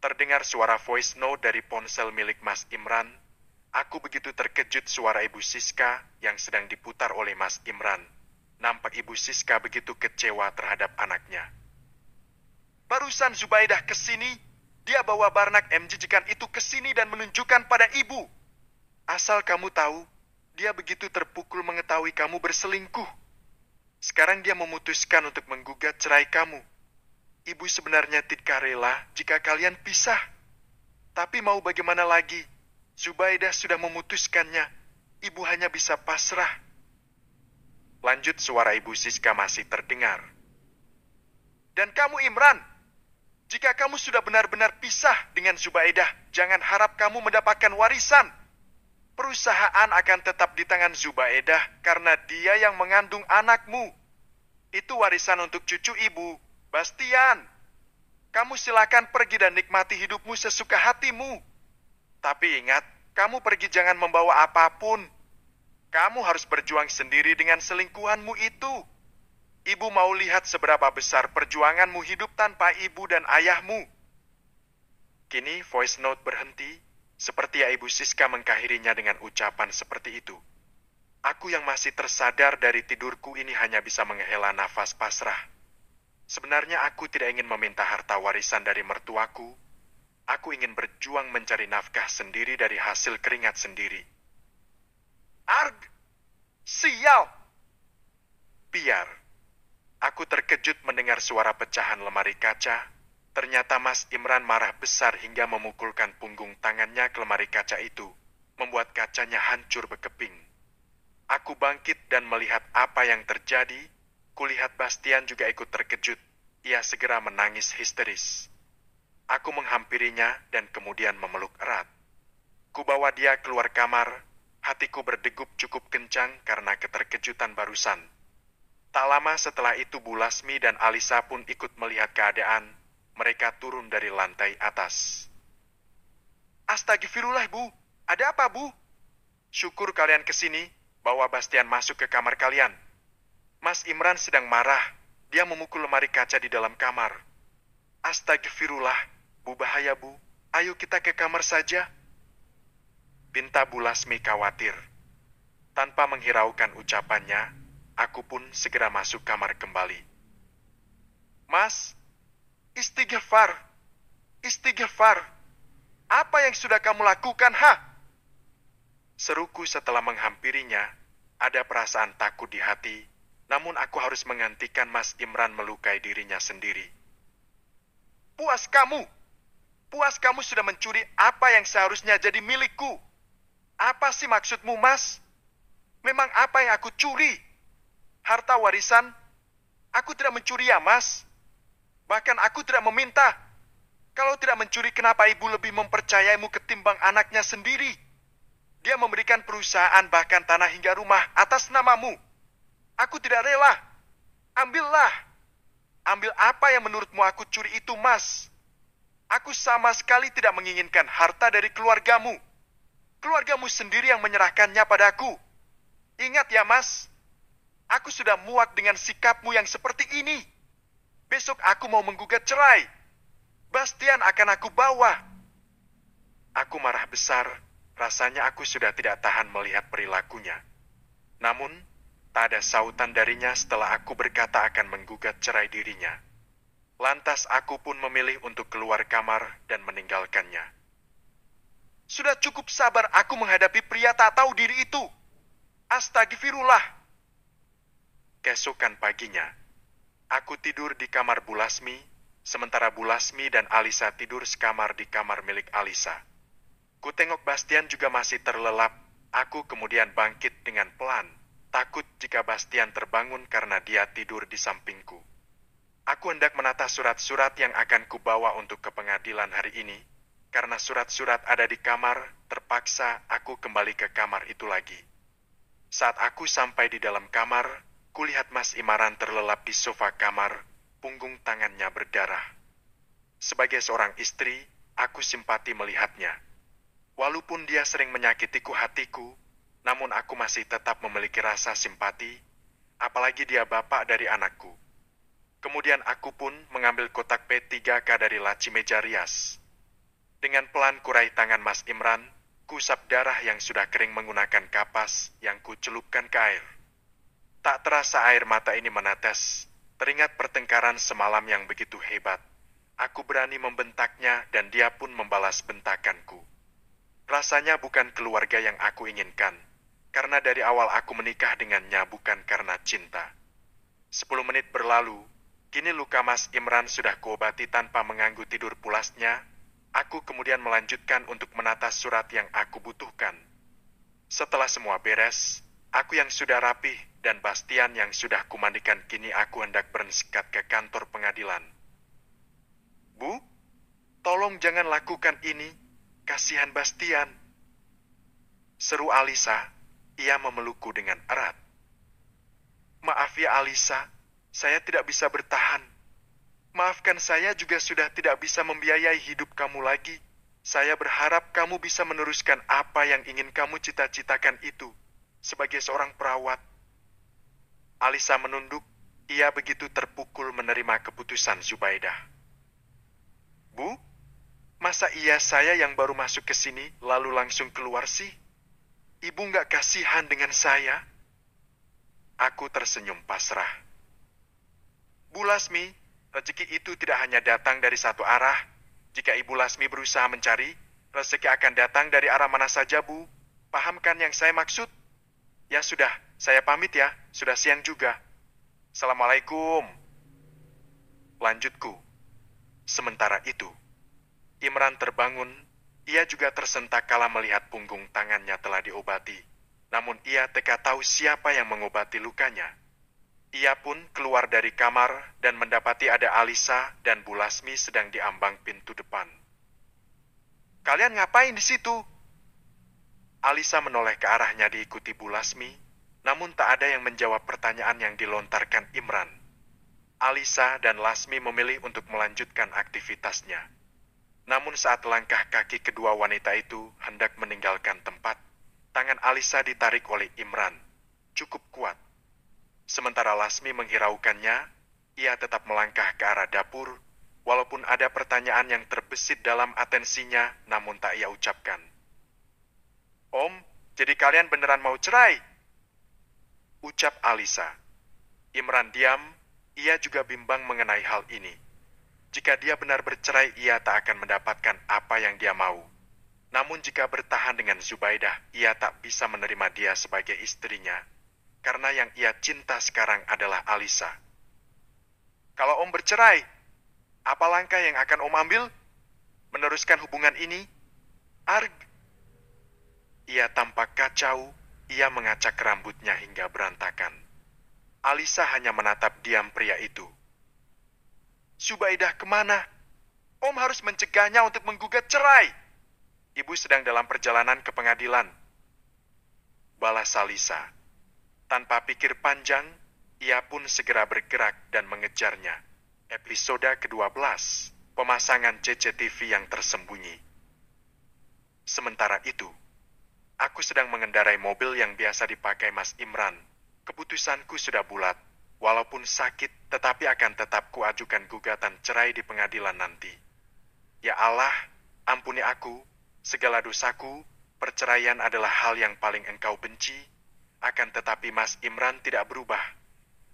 Terdengar suara voice note dari ponsel milik Mas Imran. Aku begitu terkejut suara Ibu Siska yang sedang diputar oleh Mas Imran. Nampak Ibu Siska begitu kecewa terhadap anaknya. Barusan Zubaidah ke sini, dia bawa Barnak menjijikan itu ke sini dan menunjukkan pada ibu. Asal kamu tahu, dia begitu terpukul mengetahui kamu berselingkuh. Sekarang dia memutuskan untuk menggugat cerai kamu. Ibu sebenarnya tidak rela jika kalian pisah. Tapi mau bagaimana lagi? Zubaidah sudah memutuskannya. Ibu hanya bisa pasrah. Lanjut suara Ibu Siska masih terdengar. Dan kamu Imran, jika kamu sudah benar-benar pisah dengan Zubaidah, jangan harap kamu mendapatkan warisan. Perusahaan akan tetap di tangan Zubaidah karena dia yang mengandung anakmu. Itu warisan untuk cucu ibu. Bastian, kamu silakan pergi dan nikmati hidupmu sesuka hatimu. Tapi ingat, kamu pergi jangan membawa apapun. Kamu harus berjuang sendiri dengan selingkuhanmu itu. Ibu mau lihat seberapa besar perjuanganmu hidup tanpa ibu dan ayahmu. Kini voice note berhenti, seperti Ibu Siska mengakhirinya dengan ucapan seperti itu. Aku yang masih tersadar dari tidurku ini hanya bisa menghela nafas pasrah. Sebenarnya aku tidak ingin meminta harta warisan dari mertuaku. Aku ingin berjuang mencari nafkah sendiri dari hasil keringat sendiri. Arg! Sial! Biar. Aku terkejut mendengar suara pecahan lemari kaca. Ternyata Mas Imran marah besar hingga memukulkan punggung tangannya ke lemari kaca itu, membuat kacanya hancur berkeping. Aku bangkit dan melihat apa yang terjadi. Kulihat Bastian juga ikut terkejut. Ia segera menangis histeris. Aku menghampirinya dan kemudian memeluk erat. Kubawa dia keluar kamar. Hatiku berdegup cukup kencang karena keterkejutan barusan. Tak lama setelah itu Bu Lasmi dan Alisa pun ikut melihat keadaan. Mereka turun dari lantai atas. Astagfirullah, Bu. Ada apa, Bu? Syukur kalian kesini. Bawa Bastian masuk ke kamar kalian. Mas Imran sedang marah. Dia memukul lemari kaca di dalam kamar. Astagfirullah. Bu, bahaya, Bu. Ayo kita ke kamar saja. Pinta Bu Lasmi khawatir. Tanpa menghiraukan ucapannya, aku pun segera masuk kamar kembali. Mas, istighfar. Istighfar. Apa yang sudah kamu lakukan, ha? Seruku setelah menghampirinya, ada perasaan takut di hati. Namun aku harus menghentikan Mas Imran melukai dirinya sendiri. Puas kamu. Puas kamu sudah mencuri apa yang seharusnya jadi milikku. Apa sih maksudmu, Mas? Memang apa yang aku curi? Harta warisan? Aku tidak mencuri ya, Mas. Bahkan aku tidak meminta. Kalau tidak mencuri, kenapa ibu lebih mempercayaimu ketimbang anaknya sendiri? Dia memberikan perusahaan bahkan tanah hingga rumah atas namamu. Aku tidak rela. Ambillah. Ambil apa yang menurutmu aku curi itu, Mas. Aku sama sekali tidak menginginkan harta dari keluargamu. Keluargamu sendiri yang menyerahkannya padaku. Ingat ya, Mas. Aku sudah muak dengan sikapmu yang seperti ini. Besok aku mau menggugat cerai. Bastian akan aku bawa. Aku marah besar. Rasanya aku sudah tidak tahan melihat perilakunya. Namun, tak ada sautan darinya setelah aku berkata akan menggugat cerai dirinya. Lantas aku pun memilih untuk keluar kamar dan meninggalkannya. Sudah cukup sabar aku menghadapi pria tak tahu diri itu. Astagfirullah. Keesokan paginya, aku tidur di kamar Bu Lasmi, sementara Bu Lasmi dan Alisa tidur sekamar di kamar milik Alisa. Ku tengok Bastian juga masih terlelap. Aku kemudian bangkit dengan pelan, takut jika Bastian terbangun karena dia tidur di sampingku. Aku hendak menata surat-surat yang akan kubawa untuk ke pengadilan hari ini. Karena surat-surat ada di kamar, terpaksa aku kembali ke kamar itu lagi. Saat aku sampai di dalam kamar, kulihat Mas Imran terlelap di sofa kamar, punggung tangannya berdarah. Sebagai seorang istri, aku simpati melihatnya. Walaupun dia sering menyakitiku hatiku, namun aku masih tetap memiliki rasa simpati, apalagi dia bapak dari anakku. Kemudian aku pun mengambil kotak P3K dari laci meja rias. Dengan pelan kurai tangan Mas Imran, kusap darah yang sudah kering menggunakan kapas yang kucelupkan ke air. Tak terasa air mata ini menetes. Teringat pertengkaran semalam yang begitu hebat. Aku berani membentaknya dan dia pun membalas bentakanku. Rasanya bukan keluarga yang aku inginkan. Karena dari awal aku menikah dengannya bukan karena cinta. 10 menit berlalu, kini luka Mas Imran sudah kuobati tanpa mengganggu tidur pulasnya. Aku kemudian melanjutkan untuk menata surat yang aku butuhkan. Setelah semua beres, aku yang sudah rapih dan Bastian yang sudah kumandikan kini aku hendak berangkat ke kantor pengadilan. Bu, tolong jangan lakukan ini. Kasihan Bastian. Seru Alisa, ia memelukku dengan erat. Maaf ya Alisa, saya tidak bisa bertahan. Maafkan saya juga sudah tidak bisa membiayai hidup kamu lagi. Saya berharap kamu bisa meneruskan apa yang ingin kamu cita-citakan itu sebagai seorang perawat. Alisa menunduk, ia begitu terpukul menerima keputusan Zubaidah. Bu, masa iya saya yang baru masuk ke sini lalu langsung keluar sih? Ibu nggak kasihan dengan saya? Aku tersenyum pasrah. Bu Lasmi, rezeki itu tidak hanya datang dari satu arah. Jika Ibu Lasmi berusaha mencari, rezeki akan datang dari arah mana saja, Bu. Pahamkan yang saya maksud? Ya sudah, saya pamit ya. Sudah siang juga. Assalamualaikum. Lanjutku. Sementara itu, Imran terbangun. Ia juga tersentak kala melihat punggung tangannya telah diobati. Namun ia teka tahu siapa yang mengobati lukanya. Ia pun keluar dari kamar dan mendapati ada Alisa dan Bu Lasmi sedang di ambang pintu depan. Kalian ngapain di situ? Alisa menoleh ke arahnya diikuti Bu Lasmi, namun tak ada yang menjawab pertanyaan yang dilontarkan Imran. Alisa dan Lasmi memilih untuk melanjutkan aktivitasnya. Namun saat langkah kaki kedua wanita itu hendak meninggalkan tempat, tangan Alisa ditarik oleh Imran, cukup kuat. Sementara Lasmi menghiraukannya, ia tetap melangkah ke arah dapur, walaupun ada pertanyaan yang terbesit dalam atensinya, namun tak ia ucapkan. Om, jadi kalian beneran mau cerai? Ucap Alisa. Imran diam, ia juga bimbang mengenai hal ini. Jika dia benar bercerai, ia tak akan mendapatkan apa yang dia mau. Namun jika bertahan dengan Zubaidah, ia tak bisa menerima dia sebagai istrinya. Karena yang ia cinta sekarang adalah Alisa. Kalau Om bercerai, apa langkah yang akan Om ambil? Meneruskan hubungan ini? Arg. Ia tampak kacau, ia mengacak rambutnya hingga berantakan. Alisa hanya menatap diam pria itu. Zubaidah kemana? Om harus mencegahnya untuk menggugat cerai. Ibu sedang dalam perjalanan ke pengadilan. Balas Alisa. Tanpa pikir panjang, ia pun segera bergerak dan mengejarnya. Episode ke-12, pemasangan CCTV yang tersembunyi. Sementara itu, aku sedang mengendarai mobil yang biasa dipakai Mas Imran. Keputusanku sudah bulat. Walaupun sakit, tetapi akan tetap kuajukan gugatan cerai di pengadilan nanti. Ya Allah, ampuni aku. Segala dosaku, perceraian adalah hal yang paling engkau benci. Akan tetapi Mas Imran tidak berubah.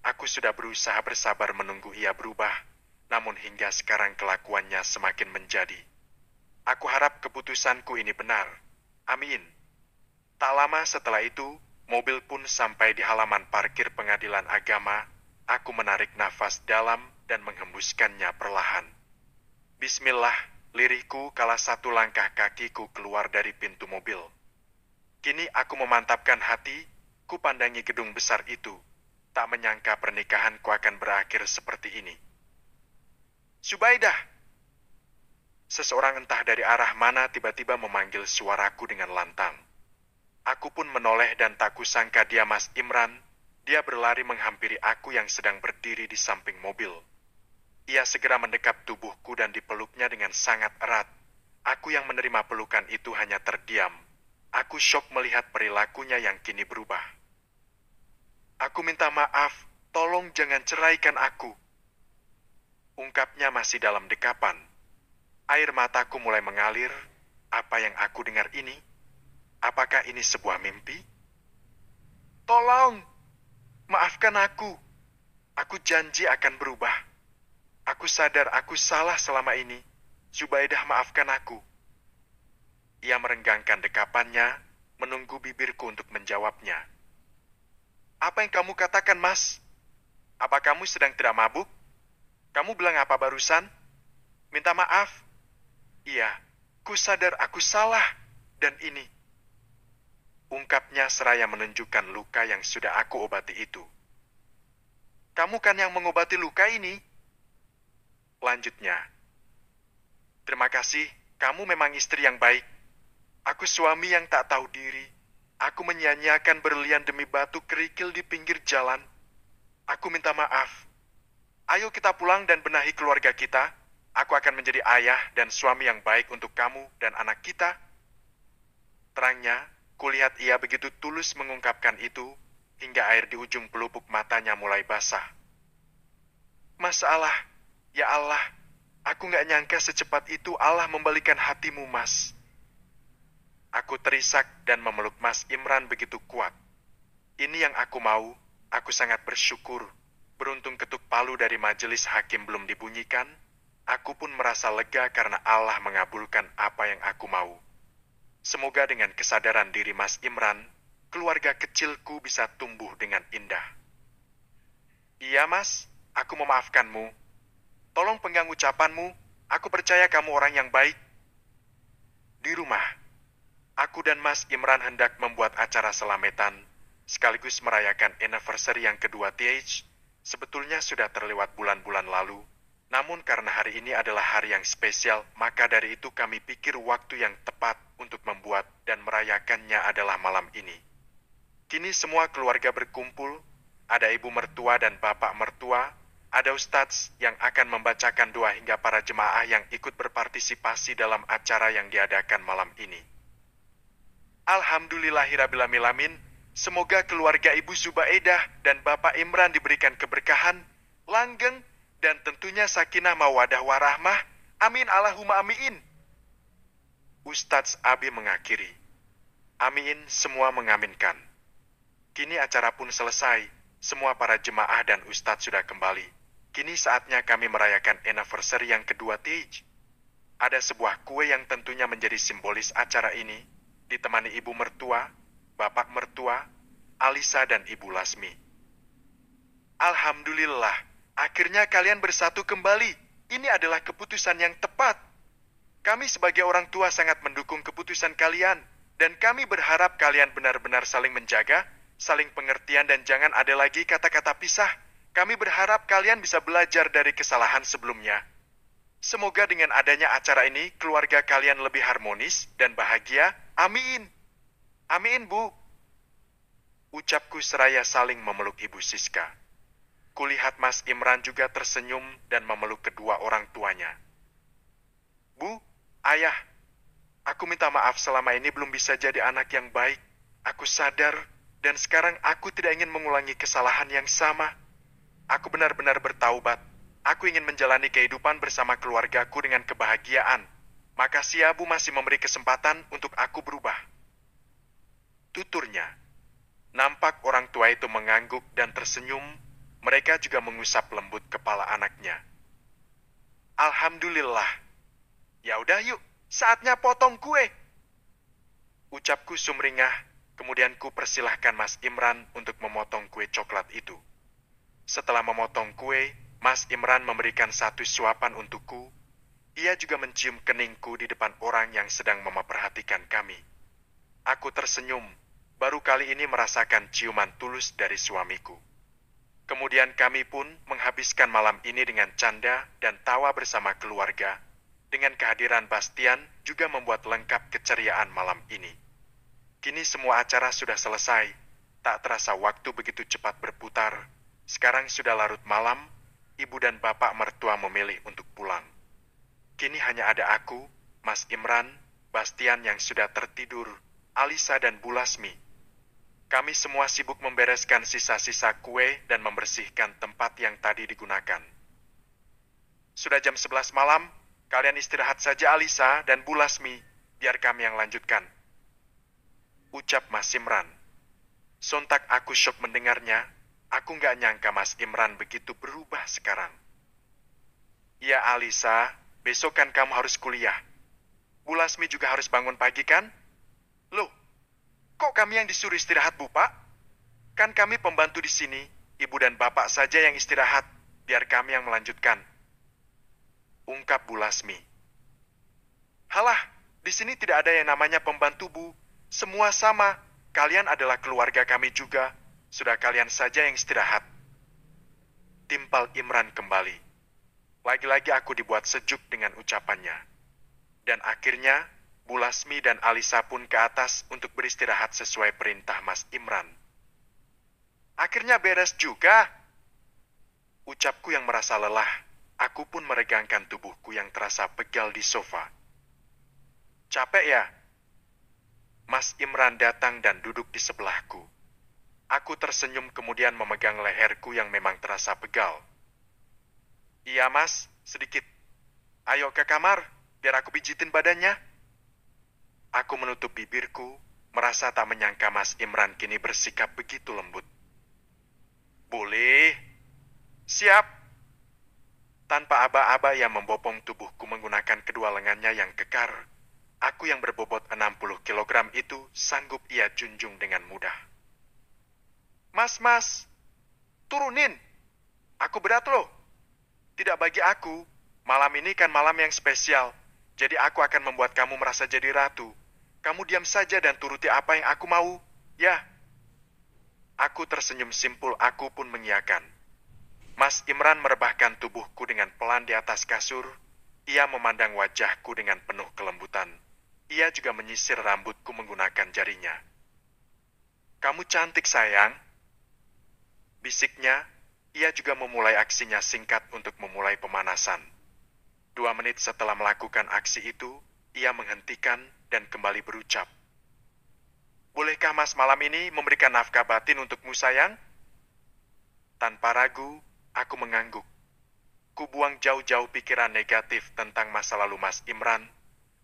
Aku sudah berusaha bersabar menunggu ia berubah. Namun hingga sekarang kelakuannya semakin menjadi. Aku harap keputusanku ini benar. Amin. Tak lama setelah itu, mobil pun sampai di halaman parkir pengadilan agama. Aku menarik nafas dalam dan menghembuskannya perlahan. Bismillah, lirihku kala satu langkah kakiku keluar dari pintu mobil. Kini aku memantapkan hati, ku pandangi gedung besar itu. Tak menyangka pernikahanku akan berakhir seperti ini. Zubaidah! Seseorang entah dari arah mana tiba-tiba memanggil suaraku dengan lantang. Aku pun menoleh dan tak kusangka dia Mas Imran. Dia berlari menghampiri aku yang sedang berdiri di samping mobil. Ia segera mendekap tubuhku dan dipeluknya dengan sangat erat. Aku yang menerima pelukan itu hanya terdiam. Aku syok melihat perilakunya yang kini berubah. Aku minta maaf, tolong jangan ceraikan aku. Ungkapnya masih dalam dekapan. Air mataku mulai mengalir. Apa yang aku dengar ini? Apakah ini sebuah mimpi? Tolong! Maafkan aku. Aku janji akan berubah. Aku sadar aku salah selama ini. Zubaidah, maafkan aku. Ia merenggangkan dekapannya, menunggu bibirku untuk menjawabnya. Apa yang kamu katakan, Mas? Apa kamu sedang tidak mabuk? Kamu bilang apa barusan? Minta maaf. Iya, ku sadar aku salah. Dan ini. Ungkapnya seraya menunjukkan luka yang sudah aku obati itu. Kamu kan yang mengobati luka ini? Lanjutnya. Terima kasih, kamu memang istri yang baik. Aku suami yang tak tahu diri. Aku menyia-nyiakan berlian demi batu kerikil di pinggir jalan. Aku minta maaf. Ayo kita pulang dan benahi keluarga kita. Aku akan menjadi ayah dan suami yang baik untuk kamu dan anak kita. Terangnya, kulihat ia begitu tulus mengungkapkan itu, hingga air di ujung pelupuk matanya mulai basah. Masalah, ya Allah, aku gak nyangka secepat itu Allah membalikan hatimu, Mas. Aku terisak dan memeluk Mas Imran begitu kuat. Ini yang aku mau, aku sangat bersyukur. Beruntung ketuk palu dari majelis hakim belum dibunyikan, aku pun merasa lega karena Allah mengabulkan apa yang aku mau. Semoga dengan kesadaran diri Mas Imran, keluarga kecilku bisa tumbuh dengan indah. Iya, Mas, aku memaafkanmu. Tolong pegang ucapanmu, aku percaya kamu orang yang baik. Di rumah, aku dan Mas Imran hendak membuat acara selametan, sekaligus merayakan anniversary yang kedua TH. Sebetulnya sudah terlewat bulan-bulan lalu, namun karena hari ini adalah hari yang spesial, maka dari itu kami pikir waktu yang tepat untuk membuat dan merayakannya adalah malam ini. Kini semua keluarga berkumpul, ada ibu mertua dan bapak mertua, ada ustadz yang akan membacakan doa hingga para jemaah yang ikut berpartisipasi dalam acara yang diadakan malam ini. Alhamdulillahirrabbilalamin. Semoga keluarga Ibu Zubaidah dan Bapak Imran diberikan keberkahan, langgeng, dan tentunya sakinah mawadah warahmah. Amin Allahumma amin. Ustadz Abi mengakhiri. Amin, semua mengaminkan. Kini acara pun selesai. Semua para jemaah dan ustadz sudah kembali. Kini saatnya kami merayakan anniversary yang kedua TH. Ada sebuah kue yang tentunya menjadi simbolis acara ini, ditemani ibu mertua, bapak mertua, Alisa dan Ibu Lasmi. Alhamdulillah, akhirnya kalian bersatu kembali. Ini adalah keputusan yang tepat. Kami sebagai orang tua sangat mendukung keputusan kalian, dan kami berharap kalian benar-benar saling menjaga, saling pengertian, dan jangan ada lagi kata-kata pisah. Kami berharap kalian bisa belajar dari kesalahan sebelumnya. Semoga dengan adanya acara ini, keluarga kalian lebih harmonis dan bahagia. Amin. Amin, Bu. Ucapku seraya saling memeluk Ibu Siska. Kulihat Mas Imran juga tersenyum dan memeluk kedua orang tuanya. Bu, Ayah, aku minta maaf selama ini belum bisa jadi anak yang baik. Aku sadar, dan sekarang aku tidak ingin mengulangi kesalahan yang sama. Aku benar-benar bertaubat. Aku ingin menjalani kehidupan bersama keluargaku dengan kebahagiaan. Makasih ya, Bu, masih memberi kesempatan untuk aku berubah. Tuturnya. Nampak orang tua itu mengangguk dan tersenyum. Mereka juga mengusap lembut kepala anaknya. Alhamdulillah. Ya udah yuk, saatnya potong kue. Ucapku sumringah, kemudian ku persilahkan Mas Imran untuk memotong kue coklat itu. Setelah memotong kue, Mas Imran memberikan satu suapan untukku. Ia juga mencium keningku di depan orang yang sedang memperhatikan kami. Aku tersenyum, baru kali ini merasakan ciuman tulus dari suamiku. Kemudian kami pun menghabiskan malam ini dengan canda dan tawa bersama keluarga. Dengan kehadiran Bastian juga membuat lengkap keceriaan malam ini. Kini semua acara sudah selesai. Tak terasa waktu begitu cepat berputar. Sekarang sudah larut malam, ibu dan bapak mertua memilih untuk pulang. Kini hanya ada aku, Mas Imran, Bastian yang sudah tertidur, Alisa dan Bu Lasmi. Kami semua sibuk membereskan sisa-sisa kue dan membersihkan tempat yang tadi digunakan. Sudah jam 11 malam, kalian istirahat saja Alisa dan Bu Lasmi, biar kami yang lanjutkan. Ucap Mas Imran. Sontak aku syok mendengarnya. Aku nggak nyangka Mas Imran begitu berubah sekarang. Ya Alisa, besok kan kamu harus kuliah. Bu Lasmi juga harus bangun pagi kan? Loh, kok kami yang disuruh istirahat Bu Pak? Kan kami pembantu di sini, Ibu dan Bapak saja yang istirahat, biar kami yang melanjutkan. Ungkap Bu Lasmi. Halah, di sini tidak ada yang namanya pembantu Bu. Semua sama, kalian adalah keluarga kami juga. Sudah kalian saja yang istirahat. Timpal Imran kembali. Lagi-lagi aku dibuat sejuk dengan ucapannya. Dan akhirnya, Bu Lasmi dan Alisa pun ke atas untuk beristirahat sesuai perintah Mas Imran. Akhirnya beres juga. Ucapku yang merasa lelah, aku pun meregangkan tubuhku yang terasa pegal di sofa. Capek ya? Mas Imran datang dan duduk di sebelahku. Aku tersenyum kemudian memegang leherku yang memang terasa pegal. Iya mas, sedikit. Ayo ke kamar, biar aku pijitin badannya. Aku menutup bibirku, merasa tak menyangka Mas Imran kini bersikap begitu lembut. Boleh. Siap. Tanpa aba-aba yang membopong tubuhku menggunakan kedua lengannya yang kekar, aku yang berbobot 60 kg itu sanggup ia junjung dengan mudah. Mas, turunin. Aku berat loh. Tidak bagi aku, malam ini kan malam yang spesial. Jadi aku akan membuat kamu merasa jadi ratu. Kamu diam saja dan turuti apa yang aku mau. Ya. Aku tersenyum simpul, aku pun mengiyakan. Mas Imran merebahkan tubuhku dengan pelan di atas kasur. Ia memandang wajahku dengan penuh kelembutan. Ia juga menyisir rambutku menggunakan jarinya. Kamu cantik sayang. Bisiknya, ia juga memulai aksinya singkat untuk memulai pemanasan. 2 menit setelah melakukan aksi itu, ia menghentikan dan kembali berucap. Bolehkah mas malam ini memberikan nafkah batin untukmu sayang? Tanpa ragu, aku mengangguk. Kubuang jauh-jauh pikiran negatif tentang masa lalu Mas Imran.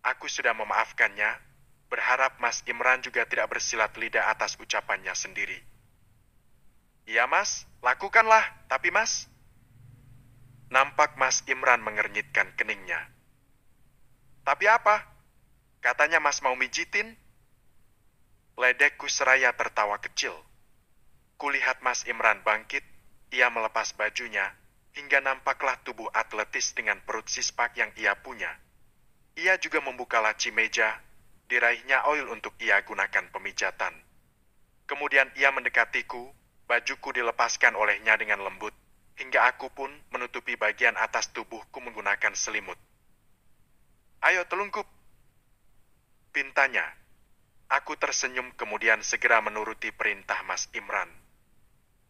Aku sudah memaafkannya, berharap Mas Imran juga tidak bersilat lidah atas ucapannya sendiri. Iya mas, lakukanlah, tapi mas. Nampak Mas Imran mengernyitkan keningnya. Tapi apa? Katanya mas mau mijitin? Ledekku seraya tertawa kecil. Kulihat Mas Imran bangkit, ia melepas bajunya, hingga nampaklah tubuh atletis dengan perut six-pack yang ia punya. Ia juga membuka laci meja, diraihnya oil untuk ia gunakan pemijatan. Kemudian ia mendekatiku, bajuku dilepaskan olehnya dengan lembut, hingga aku pun menutupi bagian atas tubuhku menggunakan selimut. Ayo telungkup, pintanya. Aku tersenyum kemudian segera menuruti perintah Mas Imran.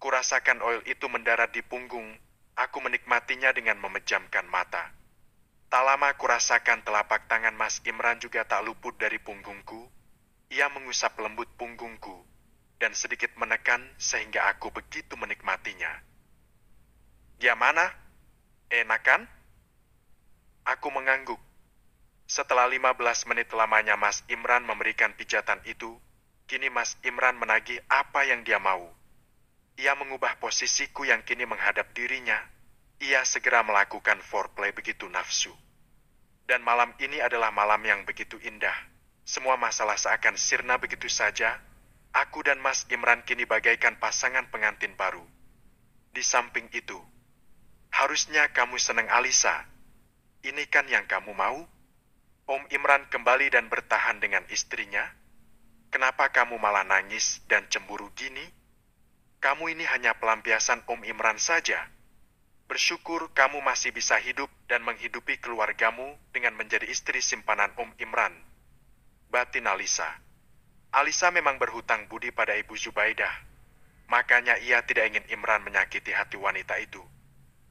Kurasakan oil itu mendarat di punggung, aku menikmatinya dengan memejamkan mata. Tak lama kurasakan telapak tangan Mas Imran juga tak luput dari punggungku. Ia mengusap lembut punggungku dan sedikit menekan sehingga aku begitu menikmatinya. Dia mana? Enak kan? Aku mengangguk. Setelah 15 menit lamanya Mas Imran memberikan pijatan itu, kini Mas Imran menagih apa yang dia mau. Ia mengubah posisiku yang kini menghadap dirinya. Ia segera melakukan foreplay begitu nafsu. Dan malam ini adalah malam yang begitu indah. Semua masalah seakan sirna begitu saja. Aku dan Mas Imran kini bagaikan pasangan pengantin baru. Di samping itu, harusnya kamu senang Alisa. Ini kan yang kamu mau? Om Imran kembali dan bertahan dengan istrinya. Kenapa kamu malah nangis dan cemburu gini? Kamu ini hanya pelampiasan Om Imran saja. Bersyukur kamu masih bisa hidup dan menghidupi keluargamu dengan menjadi istri simpanan Om Imran. Batin Alisa. Alisa memang berhutang budi pada Ibu Zubaidah. Makanya ia tidak ingin Imran menyakiti hati wanita itu.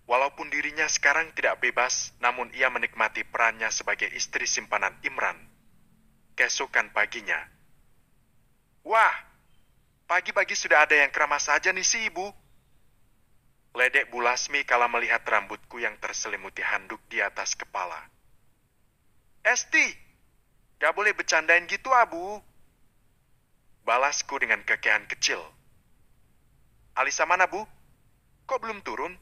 Walaupun dirinya sekarang tidak bebas, namun ia menikmati perannya sebagai istri simpanan Imran. Keesokan paginya. Wah, pagi-pagi sudah ada yang keramas saja nih si ibu. Ledek Bu Lasmi kala melihat rambutku yang terselimuti handuk di atas kepala. Esti, gak boleh bercandain gitu abu. Balasku dengan kekehan kecil. Alisa mana, Bu? Kok belum turun?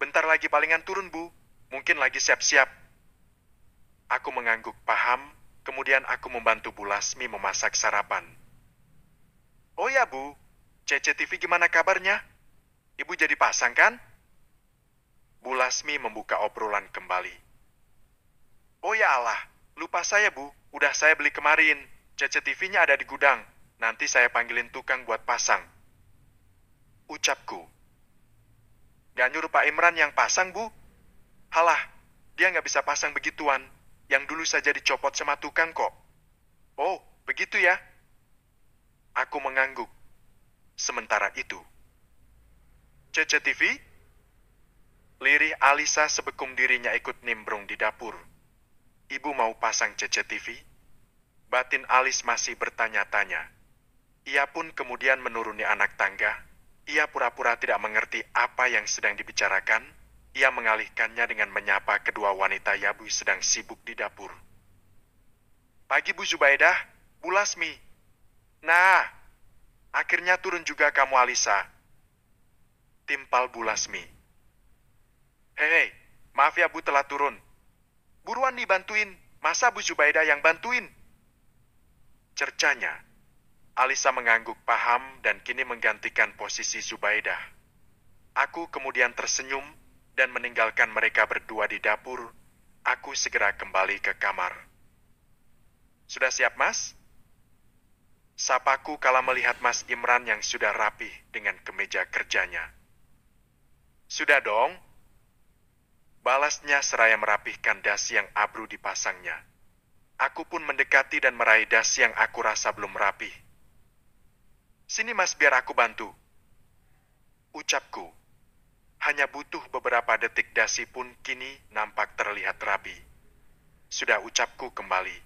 Bentar lagi palingan turun, Bu. Mungkin lagi siap-siap. Aku mengangguk paham, kemudian aku membantu Bu Lasmi memasak sarapan. Oh ya, Bu. CCTV gimana kabarnya? Ibu jadi pasang, kan? Bu Lasmi membuka obrolan kembali. Oh ya Allah, lupa saya, Bu. Udah saya beli kemarin. CCTV-nya ada di gudang. Nanti saya panggilin tukang buat pasang. Ucapku. Gak nyuruh Pak Imran yang pasang, Bu? Halah, dia nggak bisa pasang begituan. Yang dulu saja dicopot sama tukang kok. Oh, begitu ya? Aku mengangguk. Sementara itu, CCTV? Lirih Alisa sebekum dirinya ikut nimbrung di dapur. Ibu mau pasang CCTV? Batin Alis masih bertanya-tanya. Ia pun kemudian menuruni anak tangga. Ia pura-pura tidak mengerti apa yang sedang dibicarakan. Ia mengalihkannya dengan menyapa kedua wanita Yabu sedang sibuk di dapur. Pagi Bu Zubaidah, Bu Lasmi. Nah, akhirnya turun juga kamu Alisa. Timpal Bu Lasmi. Hei, maaf ya Bu telah turun. Buruan dibantuin, masa Bu Zubaidah yang bantuin? Cercanya. Alisa mengangguk paham dan kini menggantikan posisi Zubaidah. Aku kemudian tersenyum dan meninggalkan mereka berdua di dapur. Aku segera kembali ke kamar. Sudah siap, Mas? Sapaku kala melihat Mas Imran yang sudah rapih dengan kemeja kerjanya. Sudah dong. Balasnya seraya merapihkan dasi yang abru dipasangnya. Aku pun mendekati dan meraih dasi yang aku rasa belum rapih. Sini Mas biar aku bantu. Ucapku. Hanya butuh beberapa detik dasi pun kini nampak terlihat rapi. Sudah ucapku kembali.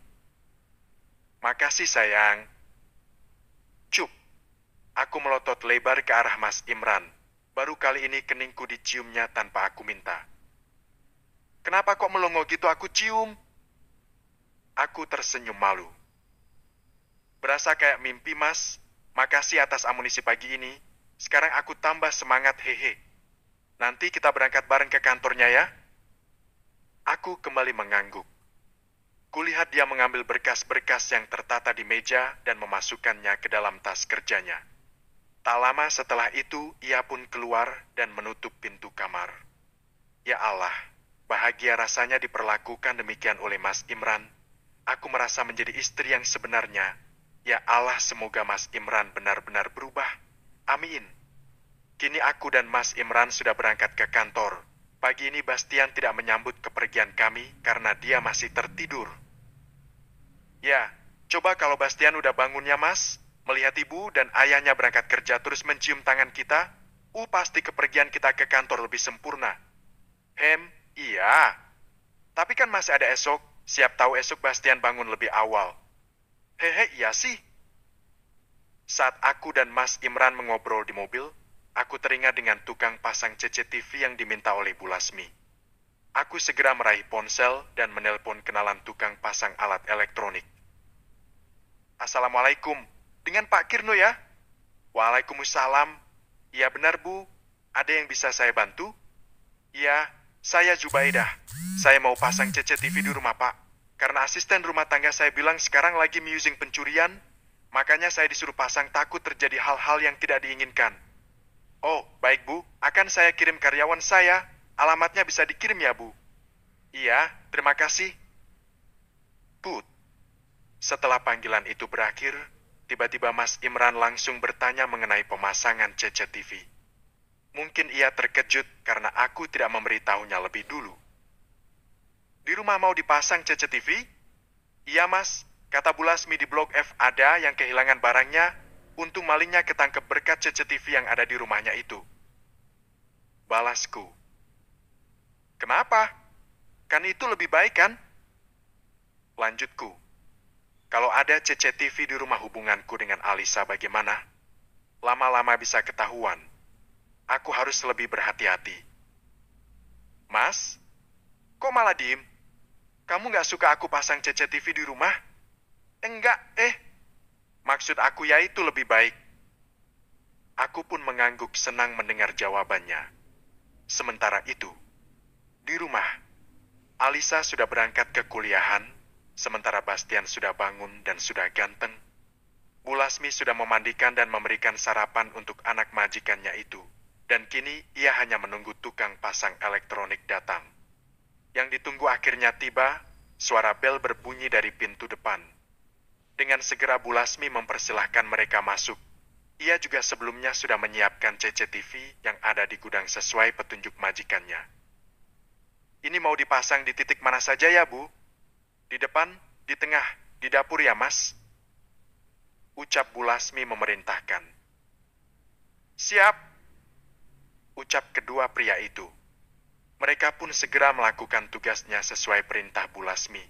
Makasih sayang. Cup. Aku melotot lebar ke arah Mas Imran. Baru kali ini keningku diciumnya tanpa aku minta. Kenapa kok melongo gitu aku cium? Aku tersenyum malu. Berasa kayak mimpi, Mas. Makasih atas amunisi pagi ini. Sekarang aku tambah semangat, hehe. Nanti kita berangkat bareng ke kantornya ya. Aku kembali mengangguk. Kulihat dia mengambil berkas-berkas yang tertata di meja dan memasukkannya ke dalam tas kerjanya. Tak lama setelah itu, ia pun keluar dan menutup pintu kamar. Ya Allah, bahagia rasanya diperlakukan demikian oleh Mas Imran. Aku merasa menjadi istri yang sebenarnya. Ya Allah, semoga Mas Imran benar-benar berubah. Amin. Kini aku dan Mas Imran sudah berangkat ke kantor. Pagi ini Bastian tidak menyambut kepergian kami karena dia masih tertidur. Ya, coba kalau Bastian udah bangunnya, Mas. Melihat ibu dan ayahnya berangkat kerja terus mencium tangan kita, pasti kepergian kita ke kantor lebih sempurna. Iya. Tapi kan masih ada esok. Siap tahu esok Bastian bangun lebih awal. Hehe, iya sih. Saat aku dan Mas Imran mengobrol di mobil, aku teringat dengan tukang pasang CCTV yang diminta oleh Bu Lasmi. Aku segera meraih ponsel dan menelpon kenalan tukang pasang alat elektronik. Assalamualaikum, dengan Pak Kirno ya? Waalaikumsalam. Iya benar Bu, ada yang bisa saya bantu? Iya, saya Zubaidah. Saya mau pasang CCTV di rumah Pak. Karena asisten rumah tangga saya bilang sekarang lagi musing pencurian, makanya saya disuruh pasang takut terjadi hal-hal yang tidak diinginkan. Oh, baik Bu, akan saya kirim karyawan saya. Alamatnya bisa dikirim ya Bu? Iya, terima kasih. Put. Setelah panggilan itu berakhir, tiba-tiba Mas Imran langsung bertanya mengenai pemasangan CCTV. Mungkin ia terkejut karena aku tidak memberitahunya lebih dulu. Di rumah mau dipasang CCTV? Iya Mas, kata Bu Lasmi di Blok F ada yang kehilangan barangnya, untung malingnya ketangkep berkat CCTV yang ada di rumahnya itu. Balasku. Kenapa? Kan itu lebih baik kan? Lanjutku. Kalau ada CCTV di rumah hubunganku dengan Alisa bagaimana? Lama-lama bisa ketahuan. Aku harus lebih berhati-hati. Mas, kok malah diem? Kamu gak suka aku pasang CCTV di rumah? Enggak, Maksud aku ya itu lebih baik. Aku pun mengangguk senang mendengar jawabannya. Sementara itu, di rumah, Alisa sudah berangkat ke kuliahan, sementara Bastian sudah bangun dan sudah ganteng. Bu Lasmi sudah memandikan dan memberikan sarapan untuk anak majikannya itu, dan kini ia hanya menunggu tukang pasang elektronik datang. Yang ditunggu akhirnya tiba, suara bel berbunyi dari pintu depan. Dengan segera Bu Lasmi mempersilahkan mereka masuk. Ia juga sebelumnya sudah menyiapkan CCTV yang ada di gudang sesuai petunjuk majikannya. Ini mau dipasang di titik mana saja ya, Bu? Di depan, di tengah, di dapur ya, Mas? Ucap Bu Lasmi memerintahkan. Siap, ucap kedua pria itu. Mereka pun segera melakukan tugasnya sesuai perintah Bu Lasmi.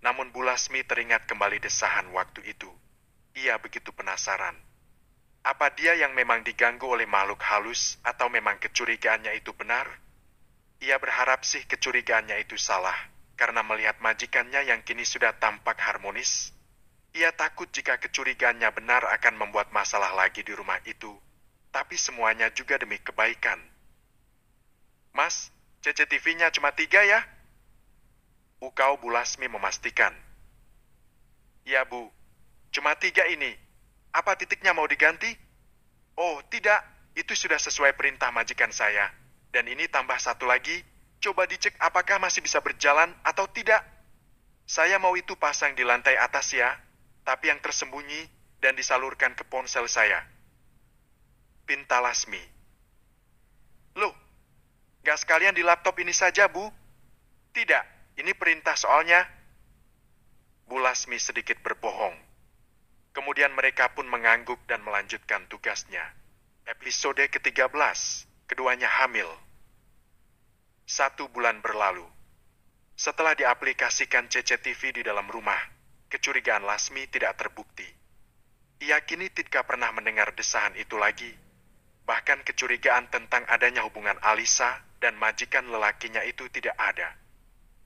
Namun Bu Lasmi teringat kembali desahan waktu itu. Ia begitu penasaran. Apa dia yang memang diganggu oleh makhluk halus atau memang kecurigaannya itu benar? Ia berharap sih kecurigaannya itu salah, karena melihat majikannya yang kini sudah tampak harmonis. Ia takut jika kecurigaannya benar akan membuat masalah lagi di rumah itu. Tapi semuanya juga demi kebaikan. Mas, CCTV-nya cuma 3 ya? Ukau Bu Lasmi memastikan. Ya, Bu. Cuma 3 ini. Apa titiknya mau diganti? Oh, tidak. Itu sudah sesuai perintah majikan saya. Dan ini tambah 1 lagi. Coba dicek apakah masih bisa berjalan atau tidak. Saya mau itu pasang di lantai atas ya. Tapi yang tersembunyi dan disalurkan ke ponsel saya. Pinta Lasmi. Loh, gak sekalian di laptop ini saja, Bu? Tidak, ini perintah soalnya. Bu Lasmi sedikit berbohong. Kemudian mereka pun mengangguk dan melanjutkan tugasnya. Episode ke-13, keduanya hamil. 1 bulan berlalu. Setelah diaplikasikan CCTV di dalam rumah, kecurigaan Lasmi tidak terbukti. Ia kini tidak pernah mendengar desahan itu lagi. Bahkan kecurigaan tentang adanya hubungan Alisa dan majikan lelakinya itu tidak ada.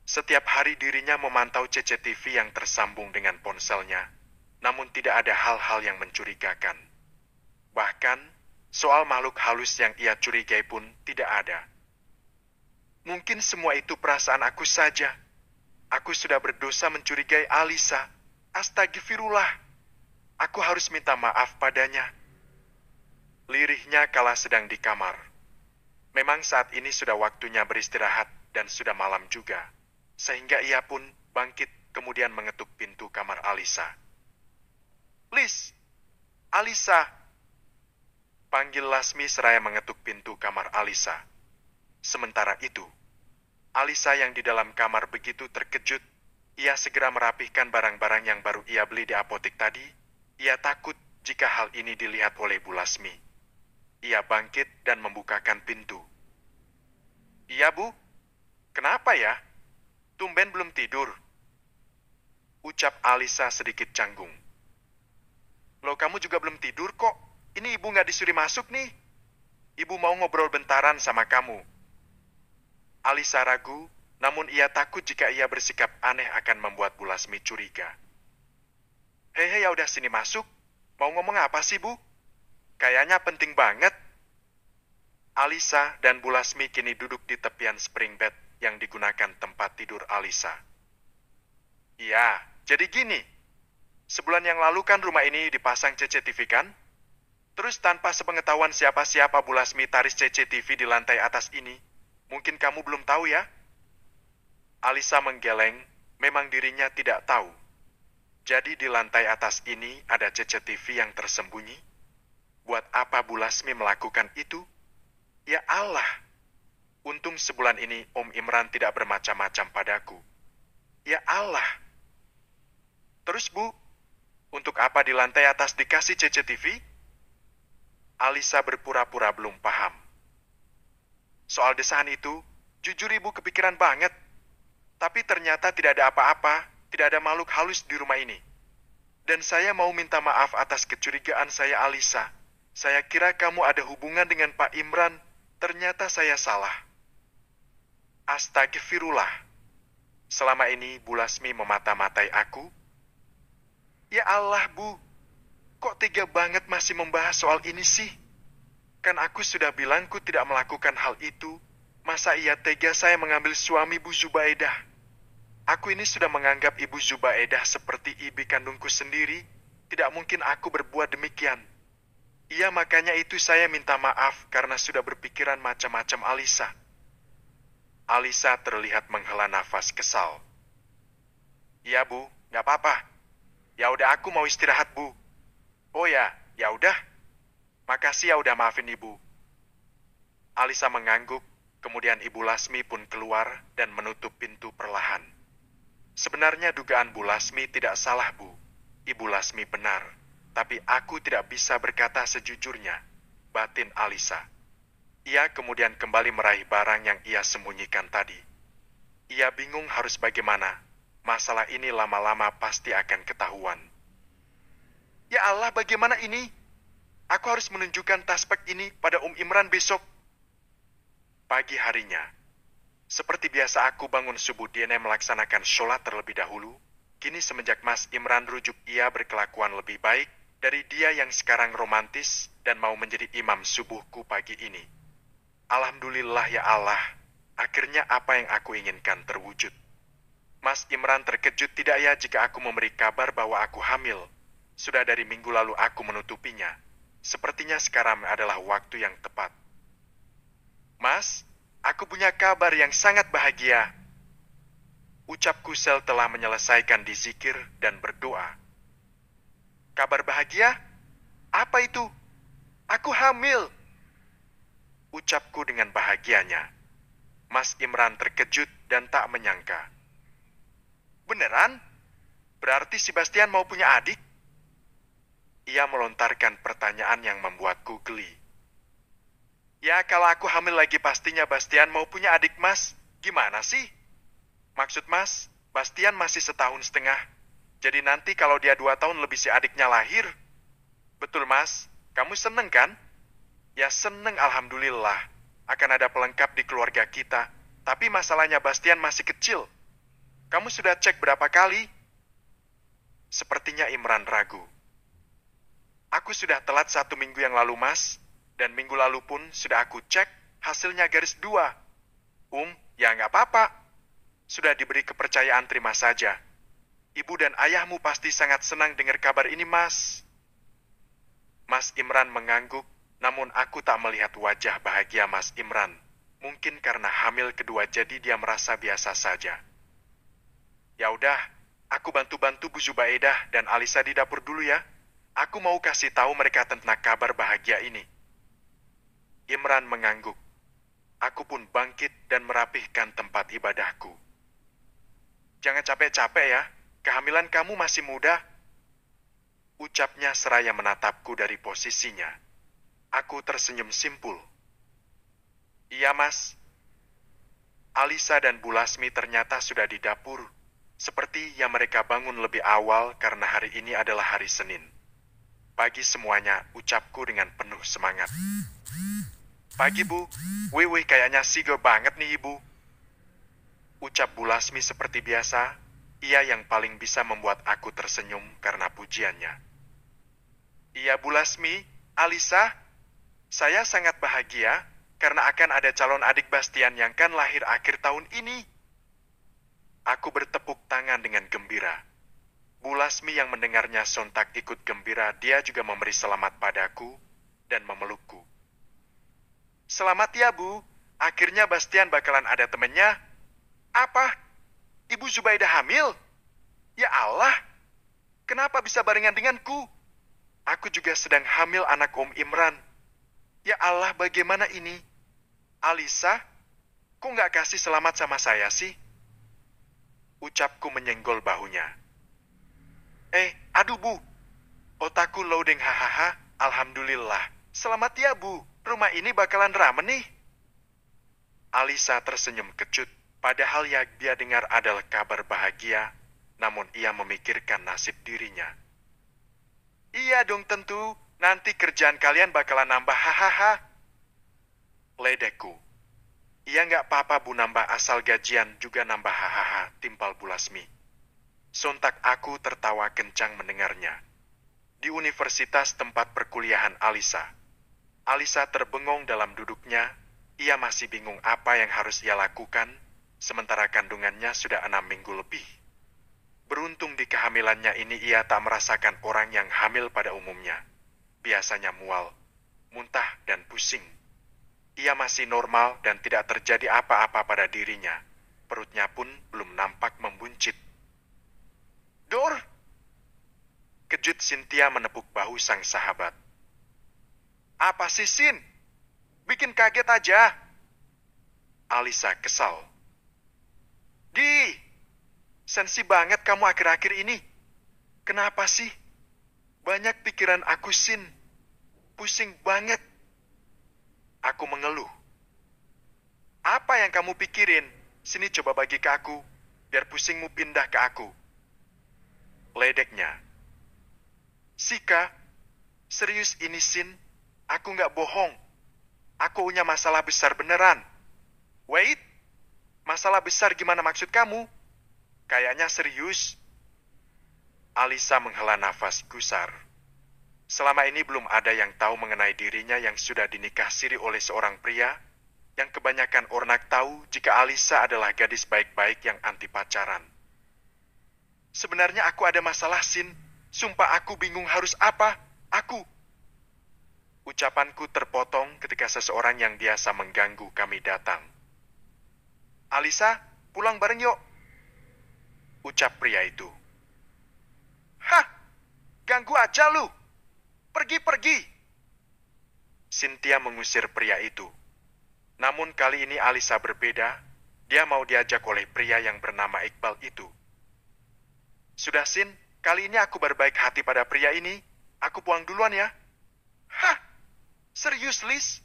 Setiap hari dirinya memantau CCTV yang tersambung dengan ponselnya, namun tidak ada hal-hal yang mencurigakan. Bahkan, soal makhluk halus yang ia curigai pun tidak ada. Mungkin semua itu perasaan aku saja. Aku sudah berdosa mencurigai Alisa. Astagfirullah. Aku harus minta maaf padanya. Lirihnya kala sedang di kamar. Memang saat ini sudah waktunya beristirahat dan sudah malam juga. Sehingga ia pun bangkit kemudian mengetuk pintu kamar Alisa. Lis, Alisa. Panggil Lasmi seraya mengetuk pintu kamar Alisa. Sementara itu, Alisa yang di dalam kamar begitu terkejut, ia segera merapihkan barang-barang yang baru ia beli di apotek tadi. Ia takut jika hal ini dilihat oleh Bu Lasmi. Ia bangkit dan membukakan pintu. Iya, Bu. Kenapa ya? Tumben belum tidur. Ucap Alisa sedikit canggung. Loh, kamu juga belum tidur kok. Ini ibu nggak disuruh masuk nih. Ibu mau ngobrol bentaran sama kamu. Alisa ragu, namun ia takut jika ia bersikap aneh akan membuat Bu Lasmi curiga. Hei, ya udah sini masuk. Mau ngomong apa sih, Bu? Kayaknya penting banget. Alisa dan Bu Lasmi kini duduk di tepian spring bed yang digunakan tempat tidur Alisa. Iya, jadi gini. Sebulan yang lalu kan rumah ini dipasang CCTV kan? Terus tanpa sepengetahuan siapa-siapa Bu Lasmi taris CCTV di lantai atas ini. Mungkin kamu belum tahu ya? Alisa menggeleng, memang dirinya tidak tahu. Jadi di lantai atas ini ada CCTV yang tersembunyi. Buat apa Bu Lasmi melakukan itu? Ya Allah, untung sebulan ini Om Imran tidak bermacam-macam padaku. Ya Allah. Terus Bu, untuk apa di lantai atas dikasih CCTV? Alisa berpura-pura belum paham. Soal desahan itu, jujur Ibu kepikiran banget. Tapi ternyata tidak ada apa-apa, tidak ada makhluk halus di rumah ini. Dan saya mau minta maaf atas kecurigaan saya, Alisa. Saya kira kamu ada hubungan dengan Pak Imran. Ternyata saya salah. Astagfirullah. Selama ini Bu Lasmi memata-matai aku. Ya Allah, Bu. Kok tega banget masih membahas soal ini sih? Kan aku sudah bilang ku tidak melakukan hal itu. Masa ia tega saya mengambil suami Bu Zubaidah? Aku ini sudah menganggap Ibu Zubaidah seperti ibu kandungku sendiri. Tidak mungkin aku berbuat demikian. Iya, makanya itu saya minta maaf karena sudah berpikiran macam-macam Alisa. Alisa terlihat menghela nafas kesal. Iya, Bu, nggak apa-apa. Ya udah, aku mau istirahat, Bu. Oh ya, ya udah. Makasih ya udah maafin Ibu. Alisa mengangguk, kemudian Ibu Lasmi pun keluar dan menutup pintu perlahan. Sebenarnya dugaan Bu Lasmi tidak salah, Bu. Ibu Lasmi benar, tapi aku tidak bisa berkata sejujurnya, batin Alisa. Ia kemudian kembali meraih barang yang ia sembunyikan tadi. Ia bingung harus bagaimana. Masalah ini lama-lama pasti akan ketahuan. Ya Allah, bagaimana ini? Aku harus menunjukkan taspek ini pada Imran besok. Pagi harinya, seperti biasa aku bangun subuh dini melaksanakan sholat terlebih dahulu. Kini semenjak Mas Imran rujuk, ia berkelakuan lebih baik dari dia yang sekarang romantis dan mau menjadi imam subuhku pagi ini. Alhamdulillah ya Allah, akhirnya apa yang aku inginkan terwujud. Mas Imran terkejut tidak ya jika aku memberi kabar bahwa aku hamil. Sudah dari minggu lalu aku menutupinya. Sepertinya sekarang adalah waktu yang tepat. Mas, aku punya kabar yang sangat bahagia. Ucapku setelah menyelesaikan dizikir dan berdoa. Kabar bahagia? Apa itu? Aku hamil. Ucapku dengan bahagianya. Mas Imran terkejut dan tak menyangka. Beneran? Berarti si Bastian mau punya adik? Ia melontarkan pertanyaan yang membuatku geli. Ya, kalau aku hamil lagi pastinya Bastian mau punya adik, Mas. Gimana sih? Maksud Mas, Bastian masih setahun setengah. Jadi nanti kalau dia 2 tahun lebih si adiknya lahir. Betul, Mas. Kamu seneng kan? Ya seneng, alhamdulillah. Akan ada pelengkap di keluarga kita. Tapi masalahnya Bastian masih kecil. Kamu sudah cek berapa kali? Sepertinya Imran ragu. Aku sudah telat 1 minggu yang lalu, Mas. Dan minggu lalu pun sudah aku cek, hasilnya garis 2. Ya nggak apa-apa. Sudah diberi kepercayaan, terima saja. Ibu dan ayahmu pasti sangat senang dengar kabar ini, Mas. Mas Imran mengangguk, namun aku tak melihat wajah bahagia Mas Imran. Mungkin karena hamil kedua jadi dia merasa biasa saja. Ya udah, aku bantu-bantu Bu Zubaidah dan Alisa di dapur dulu ya. Aku mau kasih tahu mereka tentang kabar bahagia ini. Imran mengangguk. Aku pun bangkit dan merapihkan tempat ibadahku. Jangan capek-capek ya, kehamilan kamu masih muda. Ucapnya seraya menatapku dari posisinya. Aku tersenyum simpul. Iya, Mas. Alisa dan Bu Lasmi ternyata sudah di dapur. Seperti yang mereka bangun lebih awal karena hari ini adalah hari Senin. Pagi semuanya, ucapku dengan penuh semangat. Pagi, Bu. Wih, kayaknya seger banget nih, Ibu. Ucap Bu Lasmi seperti biasa. Ia yang paling bisa membuat aku tersenyum karena pujiannya. Iya, Bu Lasmi, Alisa, saya sangat bahagia karena akan ada calon adik Bastian yang kan lahir akhir tahun ini. Aku bertepuk tangan dengan gembira. Bu Lasmi yang mendengarnya sontak ikut gembira, dia juga memberi selamat padaku dan memelukku. Selamat ya, Bu. Akhirnya Bastian bakalan ada temennya. Apa? Ibu Zubaidah hamil? Ya Allah, kenapa bisa barengan denganku? Aku juga sedang hamil anak Imran. Ya Allah, bagaimana ini? Alisa, kok nggak kasih selamat sama saya sih? Ucapku menyenggol bahunya. Aduh, Bu. Otakku loading, hahaha. Alhamdulillah. Selamat ya, Bu. Rumah ini bakalan rame nih. Alisa tersenyum kecut, padahal yang dia dengar adalah kabar bahagia, namun ia memikirkan nasib dirinya. Iya dong tentu, nanti kerjaan kalian bakalan nambah, hahaha. Ledekku. Iya nggak apa-apa, Bu, nambah asal gajian juga nambah, hahaha, timpal Bu Lasmi. Sontak aku tertawa kencang mendengarnya. Di universitas tempat perkuliahan Alisa. Alisa terbengong dalam duduknya. Ia masih bingung apa yang harus ia lakukan, sementara kandungannya sudah 6 minggu lebih. Beruntung di kehamilannya ini ia tak merasakan orang yang hamil pada umumnya. Biasanya mual, muntah, dan pusing. Ia masih normal dan tidak terjadi apa-apa pada dirinya. Perutnya pun belum nampak membuncit. "Dor!" Kejut Cynthia menepuk bahu sang sahabat. "Apa sih, Sin? Bikin kaget aja." Alisa kesal. Sensi banget kamu akhir-akhir ini. Kenapa sih? Banyak pikiran aku, Sin. Pusing banget. Aku mengeluh. "Apa yang kamu pikirin? Sini coba bagi ke aku, biar pusingmu pindah ke aku." Ledeknya. "Sika, serius ini, Sin. Aku nggak bohong. Aku punya masalah besar beneran." "Wait, masalah besar gimana maksud kamu? Kayaknya serius." Alisa menghela nafas gusar. Selama ini belum ada yang tahu mengenai dirinya yang sudah dinikah siri oleh seorang pria, yang kebanyakan orang tahu jika Alisa adalah gadis baik-baik yang anti pacaran. "Sebenarnya aku ada masalah, Sin. Sumpah aku bingung harus apa. Ucapanku terpotong ketika seseorang yang biasa mengganggu kami datang. "Alisa, pulang bareng yuk," ucap pria itu. "Hah, ganggu aja lu. Pergi. Cynthia mengusir pria itu. Namun kali ini Alisa berbeda. Dia mau diajak oleh pria yang bernama Iqbal itu. "Sudah, Sin, kali ini aku berbaik hati pada pria ini. Aku pulang duluan ya." "Hah? Serius, Lis?"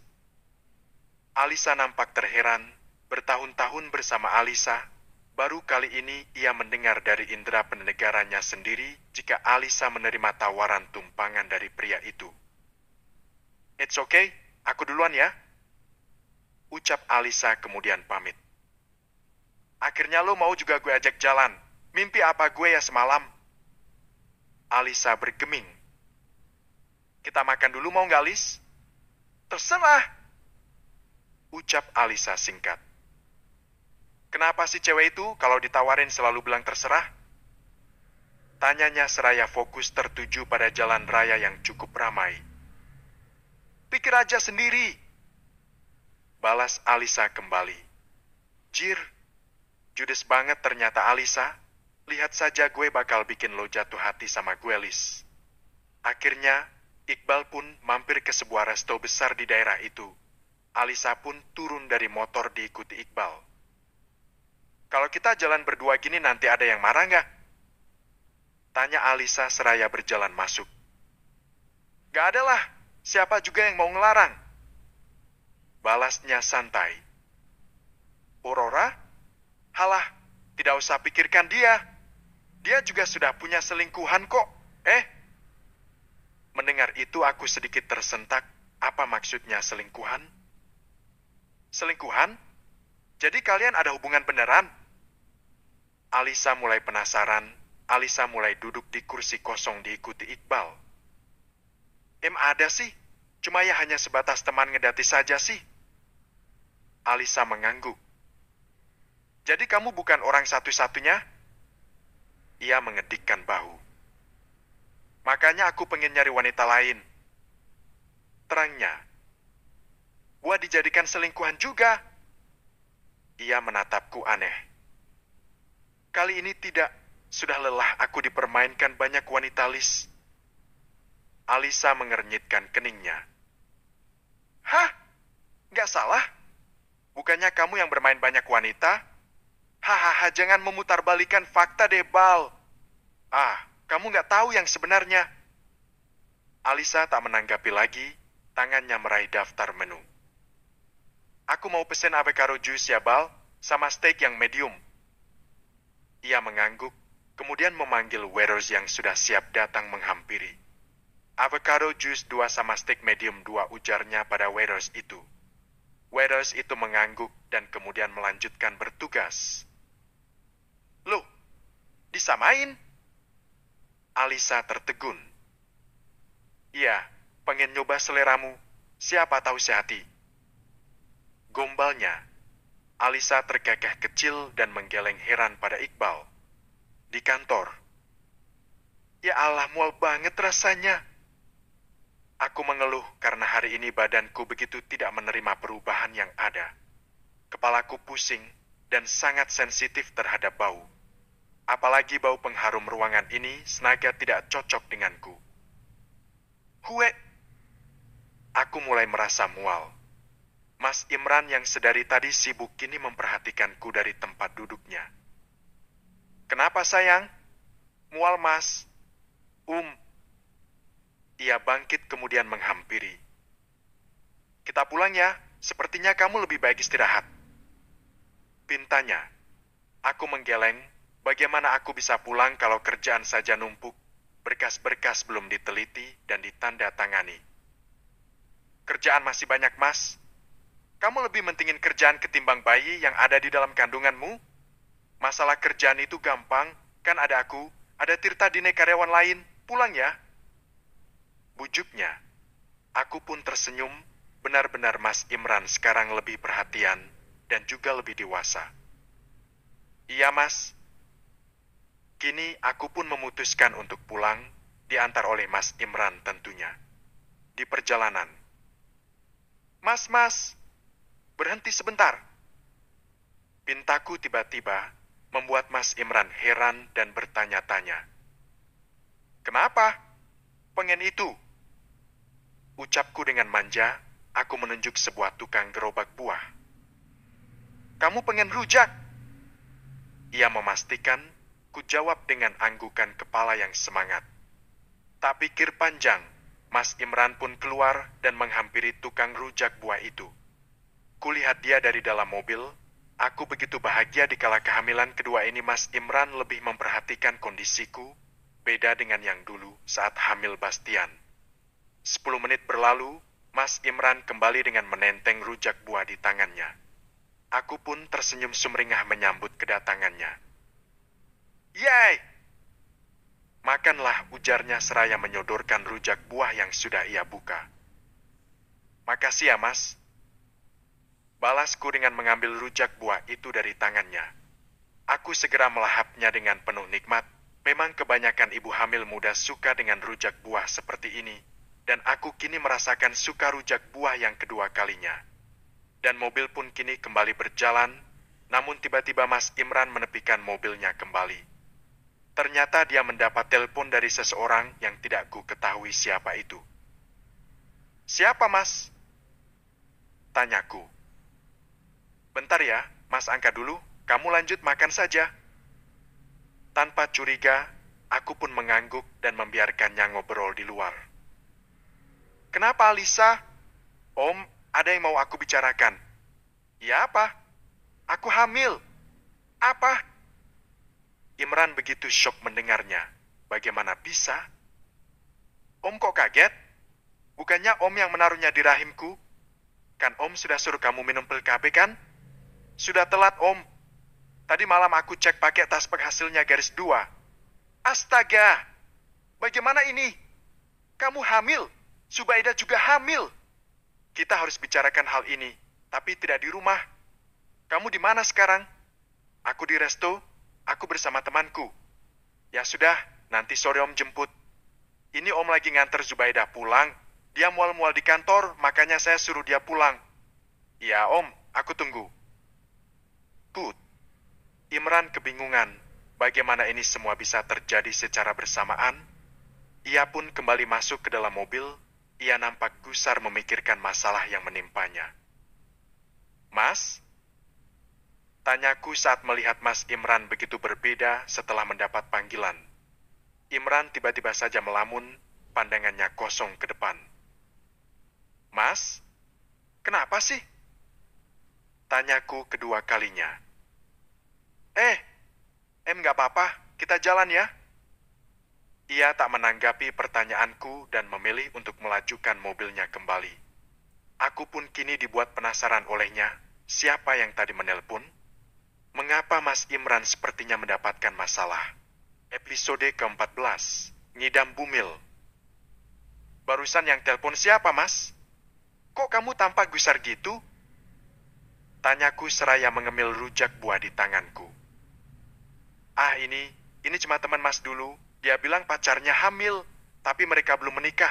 Alisa nampak terheran. Bertahun-tahun bersama Alisa, baru kali ini ia mendengar dari indera pendengarannya sendiri jika Alisa menerima tawaran tumpangan dari pria itu. "It's okay, aku duluan ya," ucap Alisa kemudian pamit. "Akhirnya lo mau juga gue ajak jalan. Mimpi apa gue ya semalam?" Alisa bergeming. "Kita makan dulu mau nggak, Lis?" "Terserah," ucap Alisa singkat. "Kenapa sih cewek itu kalau ditawarin selalu bilang terserah?" Tanyanya seraya fokus tertuju pada jalan raya yang cukup ramai. "Pikir aja sendiri," balas Alisa kembali. Jir, judes banget ternyata Alisa. Lihat saja gue bakal bikin lo jatuh hati sama gue, Lis. Akhirnya, Iqbal pun mampir ke sebuah resto besar di daerah itu. Alisa pun turun dari motor diikuti Iqbal. "Kalau kita jalan berdua gini nanti ada yang marah nggak?" tanya Alisa seraya berjalan masuk. "Gak ada lah, siapa juga yang mau ngelarang?" balasnya santai. "Aurora? Halah, tidak usah pikirkan dia. Dia juga sudah punya selingkuhan kok." Mendengar itu aku sedikit tersentak. Apa maksudnya selingkuhan? "Selingkuhan? Jadi kalian ada hubungan beneran?" Alisa mulai penasaran. Alisa mulai duduk di kursi kosong diikuti Iqbal. Ada sih, cuma ya hanya sebatas teman ngedati saja sih." Alisa mengangguk. "Jadi kamu bukan orang satu-satunya?" Ia mengedikkan bahu. "Makanya aku pengen nyari wanita lain," terangnya. "Gua dijadikan selingkuhan juga." Ia menatapku aneh. "Kali ini tidak. Sudah lelah aku dipermainkan banyak wanita, Lis." Alisa mengernyitkan keningnya. "Hah? Nggak salah? Bukannya kamu yang bermain banyak wanita?" "Hahaha, jangan memutarbalikan fakta deh, Bal. Kamu nggak tahu yang sebenarnya." Alisa tak menanggapi lagi. Tangannya meraih daftar menu. "Aku mau pesen avocado juice ya, Bal, sama steak yang medium." Ia mengangguk, kemudian memanggil waiters yang sudah siap datang menghampiri. "Avocado juice 2 sama steak medium 2, ujarnya pada waiters itu. Waiters itu mengangguk dan kemudian melanjutkan bertugas. "Loh, disamain?" Alisa tertegun. "Iya, pengen nyoba seleramu. Siapa tahu sehati. Gombalnya. Alisa tergagah kecil dan menggeleng heran pada Iqbal. Di kantor. Ya Allah, mual banget rasanya. Aku mengeluh karena hari ini badanku begitu tidak menerima perubahan yang ada. Kepalaku pusing dan sangat sensitif terhadap bau. Apalagi bau pengharum ruangan ini senaga tidak cocok denganku. Hue! Aku mulai merasa mual. Mas Imran yang sedari tadi sibuk kini memperhatikanku dari tempat duduknya. Kenapa sayang? Mual mas. Ia bangkit kemudian menghampiri. Kita pulang ya, sepertinya kamu lebih baik istirahat. Pintanya. Aku menggeleng, bagaimana aku bisa pulang kalau kerjaan saja numpuk, berkas-berkas belum diteliti dan ditanda tangani. Kerjaan masih banyak mas. Kamu lebih mentingin kerjaan ketimbang bayi yang ada di dalam kandunganmu? Masalah kerjaan itu gampang, kan ada aku, ada Tirta Dine karyawan lain, pulang ya. Bujuknya. Aku pun tersenyum, benar-benar Mas Imran sekarang lebih perhatian dan juga lebih dewasa. Iya mas. Kini aku pun memutuskan untuk pulang, diantar oleh Mas Imran tentunya. Di perjalanan. Mas, berhenti sebentar. Pintaku tiba-tiba membuat Mas Imran heran dan bertanya-tanya. Kenapa? Pengen itu? Ucapku dengan manja, aku menunjuk sebuah tukang gerobak buah. Kamu pengen rujak? Ia memastikan, ku jawab dengan anggukan kepala yang semangat. Tak pikir panjang, Mas Imran pun keluar dan menghampiri tukang rujak buah itu. Kulihat dia dari dalam mobil, aku begitu bahagia dikala kehamilan kedua ini Mas Imran lebih memperhatikan kondisiku, beda dengan yang dulu saat hamil Bastian. 10 menit berlalu, Mas Imran kembali dengan menenteng rujak buah di tangannya. Aku pun tersenyum sumringah menyambut kedatangannya. Yeay! Makanlah, ujarnya seraya menyodorkan rujak buah yang sudah ia buka. Makasih ya mas. Balasku dengan mengambil rujak buah itu dari tangannya. Aku segera melahapnya dengan penuh nikmat. Memang kebanyakan ibu hamil muda suka dengan rujak buah seperti ini. Dan aku kini merasakan suka rujak buah yang kedua kalinya. Dan mobil pun kini kembali berjalan, namun tiba-tiba Mas Imran menepikan mobilnya kembali. Ternyata dia mendapat telepon dari seseorang yang tidak ku ketahui siapa itu. Siapa mas? Tanyaku. Bentar ya, mas angkat dulu, kamu lanjut makan saja. Tanpa curiga, aku pun mengangguk dan membiarkannya ngobrol di luar. Kenapa Alisa? Om, ada yang mau aku bicarakan. Ya apa? Aku hamil. Apa? Imran begitu syok mendengarnya. Bagaimana bisa? Om kok kaget? Bukannya om yang menaruhnya di rahimku? Kan om sudah suruh kamu minum pil KB kan? Sudah telat om. Tadi malam aku cek pakai tas penghasilnya garis 2. Astaga! Bagaimana ini? Kamu hamil? Subaida juga hamil. Kita harus bicarakan hal ini, tapi tidak di rumah. Kamu di mana sekarang? Aku di resto, aku bersama temanku. Ya sudah, nanti sore om jemput. Ini om lagi nganter Zubaida pulang. Dia mual-mual di kantor, makanya saya suruh dia pulang. Ya om, aku tunggu. Tut. Imran kebingungan, bagaimana ini semua bisa terjadi secara bersamaan. Ia pun kembali masuk ke dalam mobil. Ia nampak gusar memikirkan masalah yang menimpanya. Mas? Tanyaku saat melihat Mas Imran begitu berbeda setelah mendapat panggilan. Imran tiba-tiba saja melamun, pandangannya kosong ke depan. Mas? Kenapa sih? Tanyaku kedua kalinya. Nggak apa-apa, kita jalan ya. Ia tak menanggapi pertanyaanku dan memilih untuk melajukan mobilnya kembali. Aku pun kini dibuat penasaran olehnya, siapa yang tadi menelpon? Mengapa Mas Imran sepertinya mendapatkan masalah? Episode ke-14, Ngidam Bumil. Barusan yang telepon siapa, Mas? Kok kamu tampak gusar gitu? Tanyaku seraya mengemil rujak buah di tanganku. Ah, ini cuma teman Mas dulu. Dia bilang pacarnya hamil, tapi mereka belum menikah.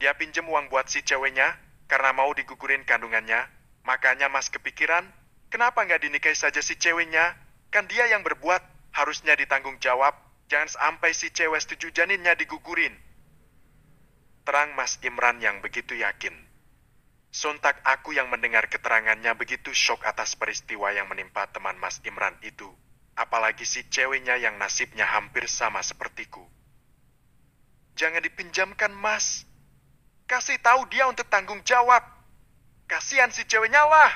Dia pinjem uang buat si ceweknya karena mau digugurin kandungannya. Makanya Mas kepikiran, kenapa nggak dinikahi saja si ceweknya? Kan dia yang berbuat, harusnya ditanggung jawab. Jangan sampai si cewek setuju janinnya digugurin. Terang Mas Imran yang begitu yakin. Sontak aku yang mendengar keterangannya begitu syok atas peristiwa yang menimpa teman Mas Imran itu. Apalagi si ceweknya yang nasibnya hampir sama sepertiku. Jangan dipinjamkan, Mas. Kasih tahu dia untuk tanggung jawab. Kasihan si ceweknya lah.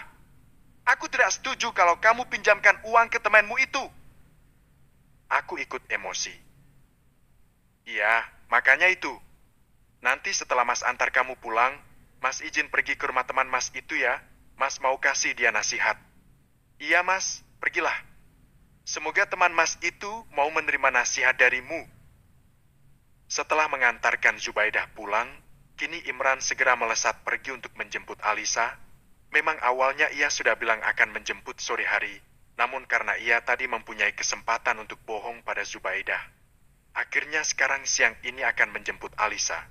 Aku tidak setuju kalau kamu pinjamkan uang ke temanmu itu. Aku ikut emosi. Iya, makanya itu. Nanti setelah Mas antar kamu pulang, Mas izin pergi ke rumah teman Mas itu ya. Mas mau kasih dia nasihat. Iya, Mas, pergilah. Semoga teman Mas itu mau menerima nasihat darimu. Setelah mengantarkan Zubaidah pulang, kini Imran segera melesat pergi untuk menjemput Alisa. Memang awalnya ia sudah bilang akan menjemput sore hari, namun karena ia tadi mempunyai kesempatan untuk bohong pada Zubaidah, akhirnya sekarang siang ini akan menjemput Alisa.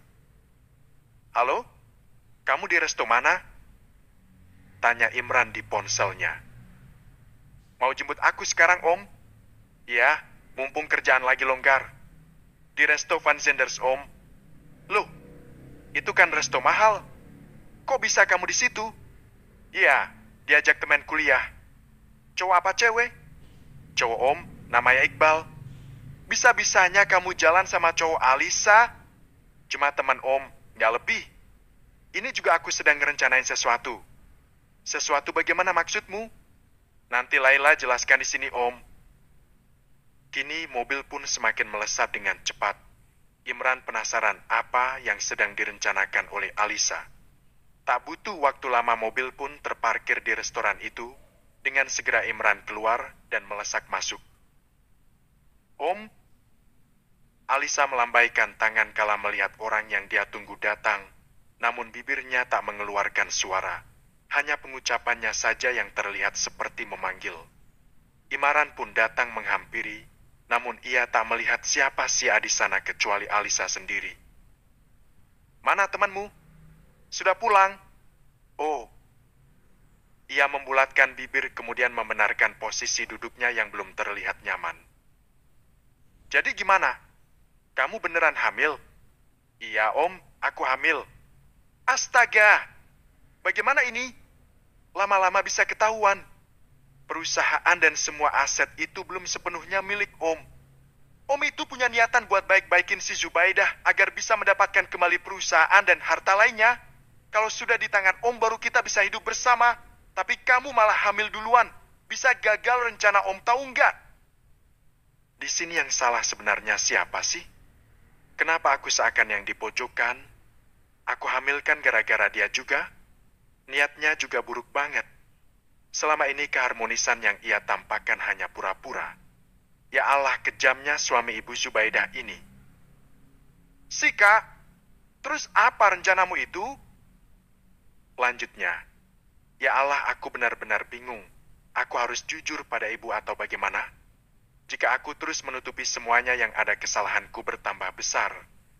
Halo? Kamu di resto mana? Tanya Imran di ponselnya. Mau jemput aku sekarang, Om? Iya, mumpung kerjaan lagi longgar. Di resto Van Zenders, Om. Loh, itu kan resto mahal. Kok bisa kamu di situ? Iya, diajak teman kuliah. Cowok apa cewek? Cowok, Om, namanya Iqbal. Bisa-bisanya kamu jalan sama cowok Alisa? Cuma teman Om, nggak lebih. Ini juga aku sedang ngerencanain sesuatu. Sesuatu bagaimana maksudmu? Nanti Laila jelaskan di sini, Om. Kini mobil pun semakin melesat dengan cepat. Imran penasaran apa yang sedang direncanakan oleh Alisa. Tak butuh waktu lama mobil pun terparkir di restoran itu. Dengan segera Imran keluar dan melesak masuk. Om, Alisa melambaikan tangan kala melihat orang yang dia tunggu datang. Namun bibirnya tak mengeluarkan suara. Hanya pengucapannya saja yang terlihat seperti memanggil. Imran pun datang menghampiri. Namun ia tak melihat siapa sia di sana kecuali Alisa sendiri. Mana temanmu? Sudah pulang? Oh. Ia membulatkan bibir kemudian membenarkan posisi duduknya yang belum terlihat nyaman. Jadi gimana? Kamu beneran hamil? Iya, Om, aku hamil. Astaga! Bagaimana ini? Lama-lama bisa ketahuan. Perusahaan dan semua aset itu belum sepenuhnya milik Om. Om itu punya niatan buat baik-baikin si Zubaidah agar bisa mendapatkan kembali perusahaan dan harta lainnya. Kalau sudah di tangan Om baru kita bisa hidup bersama. Tapi kamu malah hamil duluan. Bisa gagal rencana Om, tahu nggak? Di sini yang salah sebenarnya siapa sih? Kenapa aku seakan yang dipojokkan? Aku hamilkan gara-gara dia juga? Niatnya juga buruk banget. Selama ini keharmonisan yang ia tampakkan hanya pura-pura. Ya Allah, kejamnya suami ibu Zubaidah ini. Sika, terus apa rencanamu itu? Lanjutnya, ya Allah, aku benar-benar bingung. Aku harus jujur pada ibu atau bagaimana? Jika aku terus menutupi semuanya yang ada kesalahanku bertambah besar.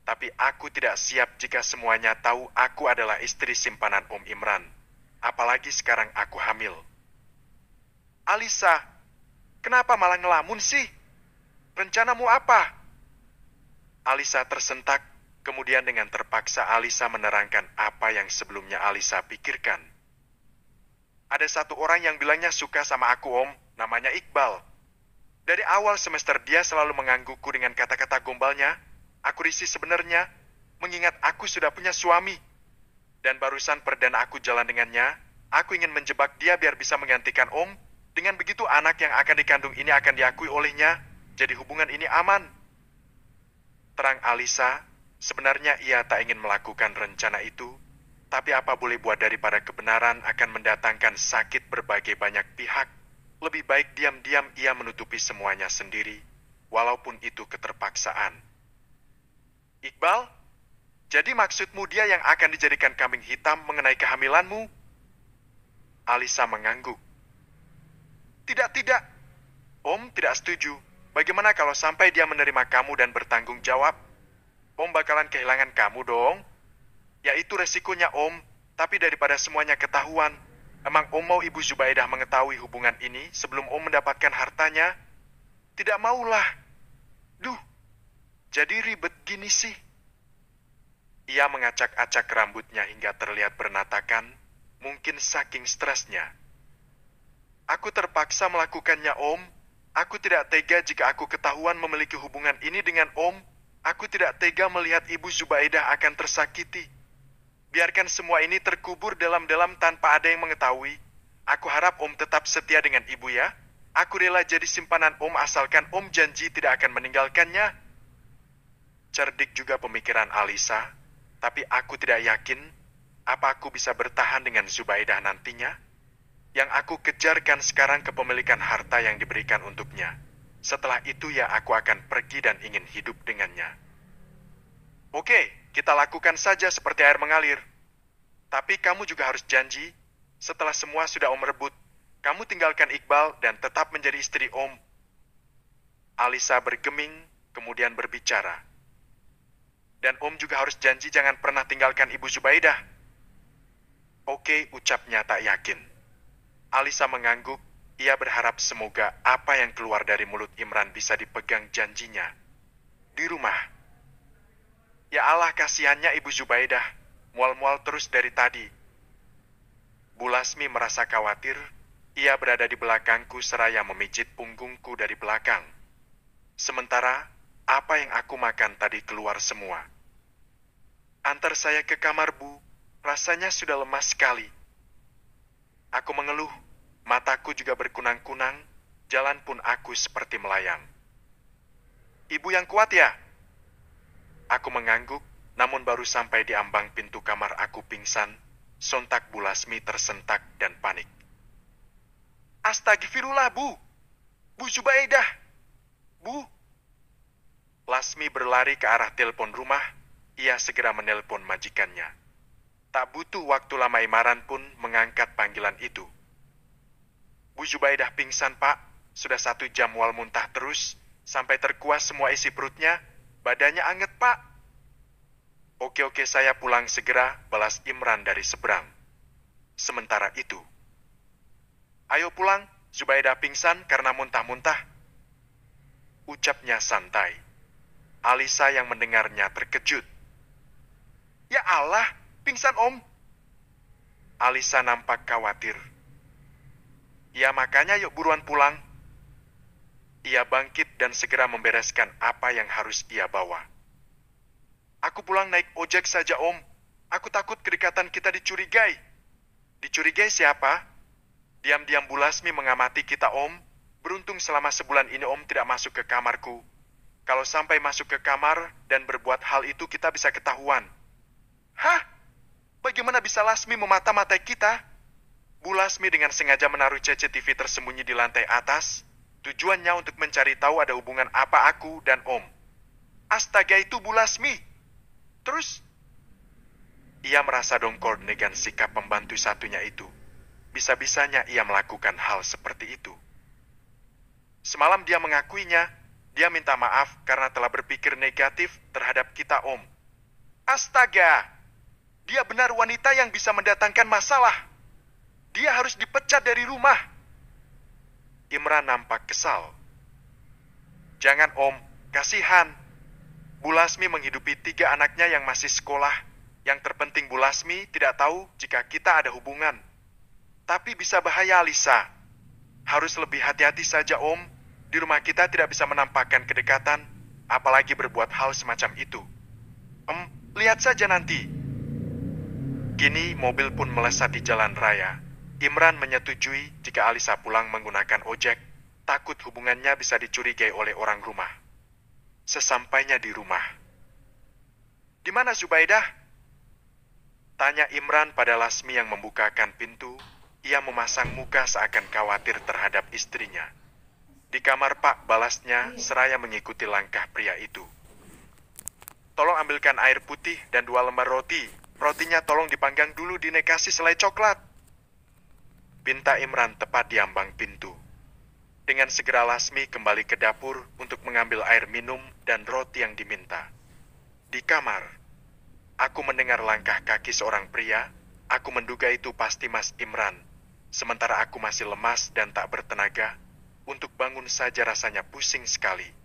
Tapi aku tidak siap jika semuanya tahu aku adalah istri simpanan Om Imran. Apalagi sekarang aku hamil. Alisa, kenapa malah ngelamun sih? Rencanamu apa? Alisa tersentak, kemudian dengan terpaksa Alisa menerangkan apa yang sebelumnya Alisa pikirkan. Ada satu orang yang bilangnya suka sama aku, Om, namanya Iqbal. Dari awal semester dia selalu menggangguku dengan kata-kata gombalnya. Aku risih sebenarnya, mengingat aku sudah punya suami. Dan barusan perdana aku jalan dengannya, aku ingin menjebak dia biar bisa menggantikan Om. Dengan begitu anak yang akan dikandung ini akan diakui olehnya, jadi hubungan ini aman. Terang Alisa, sebenarnya ia tak ingin melakukan rencana itu, tapi apa boleh buat daripada kebenaran akan mendatangkan sakit berbagai banyak pihak. Lebih baik diam-diam ia menutupi semuanya sendiri, walaupun itu keterpaksaan. Iqbal? Jadi maksudmu dia yang akan dijadikan kambing hitam mengenai kehamilanmu? Alisa mengangguk. Tidak, tidak. Om tidak setuju. Bagaimana kalau sampai dia menerima kamu dan bertanggung jawab? Om bakalan kehilangan kamu dong. Ya itu resikonya Om. Tapi daripada semuanya ketahuan, emang Om mau Ibu Zubaidah mengetahui hubungan ini sebelum Om mendapatkan hartanya? Tidak maulah. Duh, jadi ribet gini sih. Ia mengacak-acak rambutnya hingga terlihat bernatakan, mungkin saking stresnya. Aku terpaksa melakukannya, Om. Aku tidak tega jika aku ketahuan memiliki hubungan ini dengan Om. Aku tidak tega melihat Ibu Zubaidah akan tersakiti. Biarkan semua ini terkubur dalam-dalam tanpa ada yang mengetahui. Aku harap Om tetap setia dengan Ibu ya. Aku rela jadi simpanan Om asalkan Om janji tidak akan meninggalkannya. Cerdik juga pemikiran Alisa, tapi aku tidak yakin apa aku bisa bertahan dengan Zubaidah nantinya. Yang aku kejarkan sekarang kepemilikan harta yang diberikan untuknya. Setelah itu ya aku akan pergi dan ingin hidup dengannya. Oke, kita lakukan saja seperti air mengalir. Tapi kamu juga harus janji, setelah semua sudah Om rebut, kamu tinggalkan Iqbal dan tetap menjadi istri Om. Alisa bergeming, kemudian berbicara. Dan Om juga harus janji jangan pernah tinggalkan Ibu Zubaidah. Oke, ucapnya tak yakin. Alisa mengangguk, ia berharap semoga apa yang keluar dari mulut Imran bisa dipegang janjinya. Di rumah. Ya Allah, kasihannya Ibu Zubaidah, mual-mual terus dari tadi. Bu Lasmi merasa khawatir, ia berada di belakangku seraya memijit punggungku dari belakang. Sementara, apa yang aku makan tadi keluar semua. Antar saya ke kamar, Bu, rasanya sudah lemas sekali. Aku mengeluh, mataku juga berkunang-kunang, jalan pun aku seperti melayang. Ibu yang kuat ya? Aku mengangguk, namun baru sampai di ambang pintu kamar aku pingsan, sontak Bu Lasmi tersentak dan panik. Astagfirullah, Bu! Bu Zubaidah! Bu! Lasmi berlari ke arah telepon rumah, ia segera menelpon majikannya. Tak butuh waktu lama Imran pun mengangkat panggilan itu. Bu Zubaidah pingsan, Pak. Sudah 1 jam mual muntah terus, sampai terkuas semua isi perutnya. Badannya anget, Pak. Oke, saya pulang segera, balas Imran dari seberang. Sementara itu, ayo pulang, Zubaidah pingsan karena muntah-muntah. Ucapnya santai. Alisa yang mendengarnya terkejut. Ya Allah, pingsan Om. Alisa nampak khawatir. Ya makanya yuk buruan pulang. Ia bangkit dan segera membereskan apa yang harus ia bawa. Aku pulang naik ojek saja, Om. Aku takut kedekatan kita dicurigai. Dicurigai siapa? Diam-diam Bu Lasmi mengamati kita, Om. Beruntung selama sebulan ini Om tidak masuk ke kamarku. Kalau sampai masuk ke kamar dan berbuat hal itu kita bisa ketahuan. Hah? Bagaimana bisa Lasmi memata-matai kita? Bu Lasmi dengan sengaja menaruh CCTV tersembunyi di lantai atas. Tujuannya untuk mencari tahu ada hubungan apa aku dan Om. Astaga, itu Bu Lasmi. Terus? Ia merasa dongkol dengan sikap pembantu satunya itu. Bisa-bisanya ia melakukan hal seperti itu. Semalam dia mengakuinya. Dia minta maaf karena telah berpikir negatif terhadap kita, Om. Astaga! Dia benar wanita yang bisa mendatangkan masalah. Dia harus dipecat dari rumah. Imran nampak kesal. Jangan, Om. Kasihan. Bu Lasmi menghidupi 3 anaknya yang masih sekolah. Yang terpenting Bu Lasmi tidak tahu jika kita ada hubungan. Tapi bisa bahaya, Alisa. Harus lebih hati-hati saja, Om. Di rumah kita tidak bisa menampakkan kedekatan, apalagi berbuat hal semacam itu. Lihat saja nanti. Kini mobil pun melesat di jalan raya. Imran menyetujui jika Alisa pulang menggunakan ojek, takut hubungannya bisa dicurigai oleh orang rumah. Sesampainya di rumah. Di mana Zubaidah? Tanya Imran pada Lasmi yang membukakan pintu. Ia memasang muka seakan khawatir terhadap istrinya. Di kamar Pak, balasnya seraya mengikuti langkah pria itu. tolong ambilkan air putih dan 2 lembar roti. Rotinya tolong dipanggang dulu di kasih selai coklat. Pinta Imran tepat di ambang pintu. Dengan segera Lasmi kembali ke dapur untuk mengambil air minum dan roti yang diminta. Di kamar, aku mendengar langkah kaki seorang pria. Aku menduga itu pasti Mas Imran. Sementara aku masih lemas dan tak bertenaga, untuk bangun saja rasanya pusing sekali.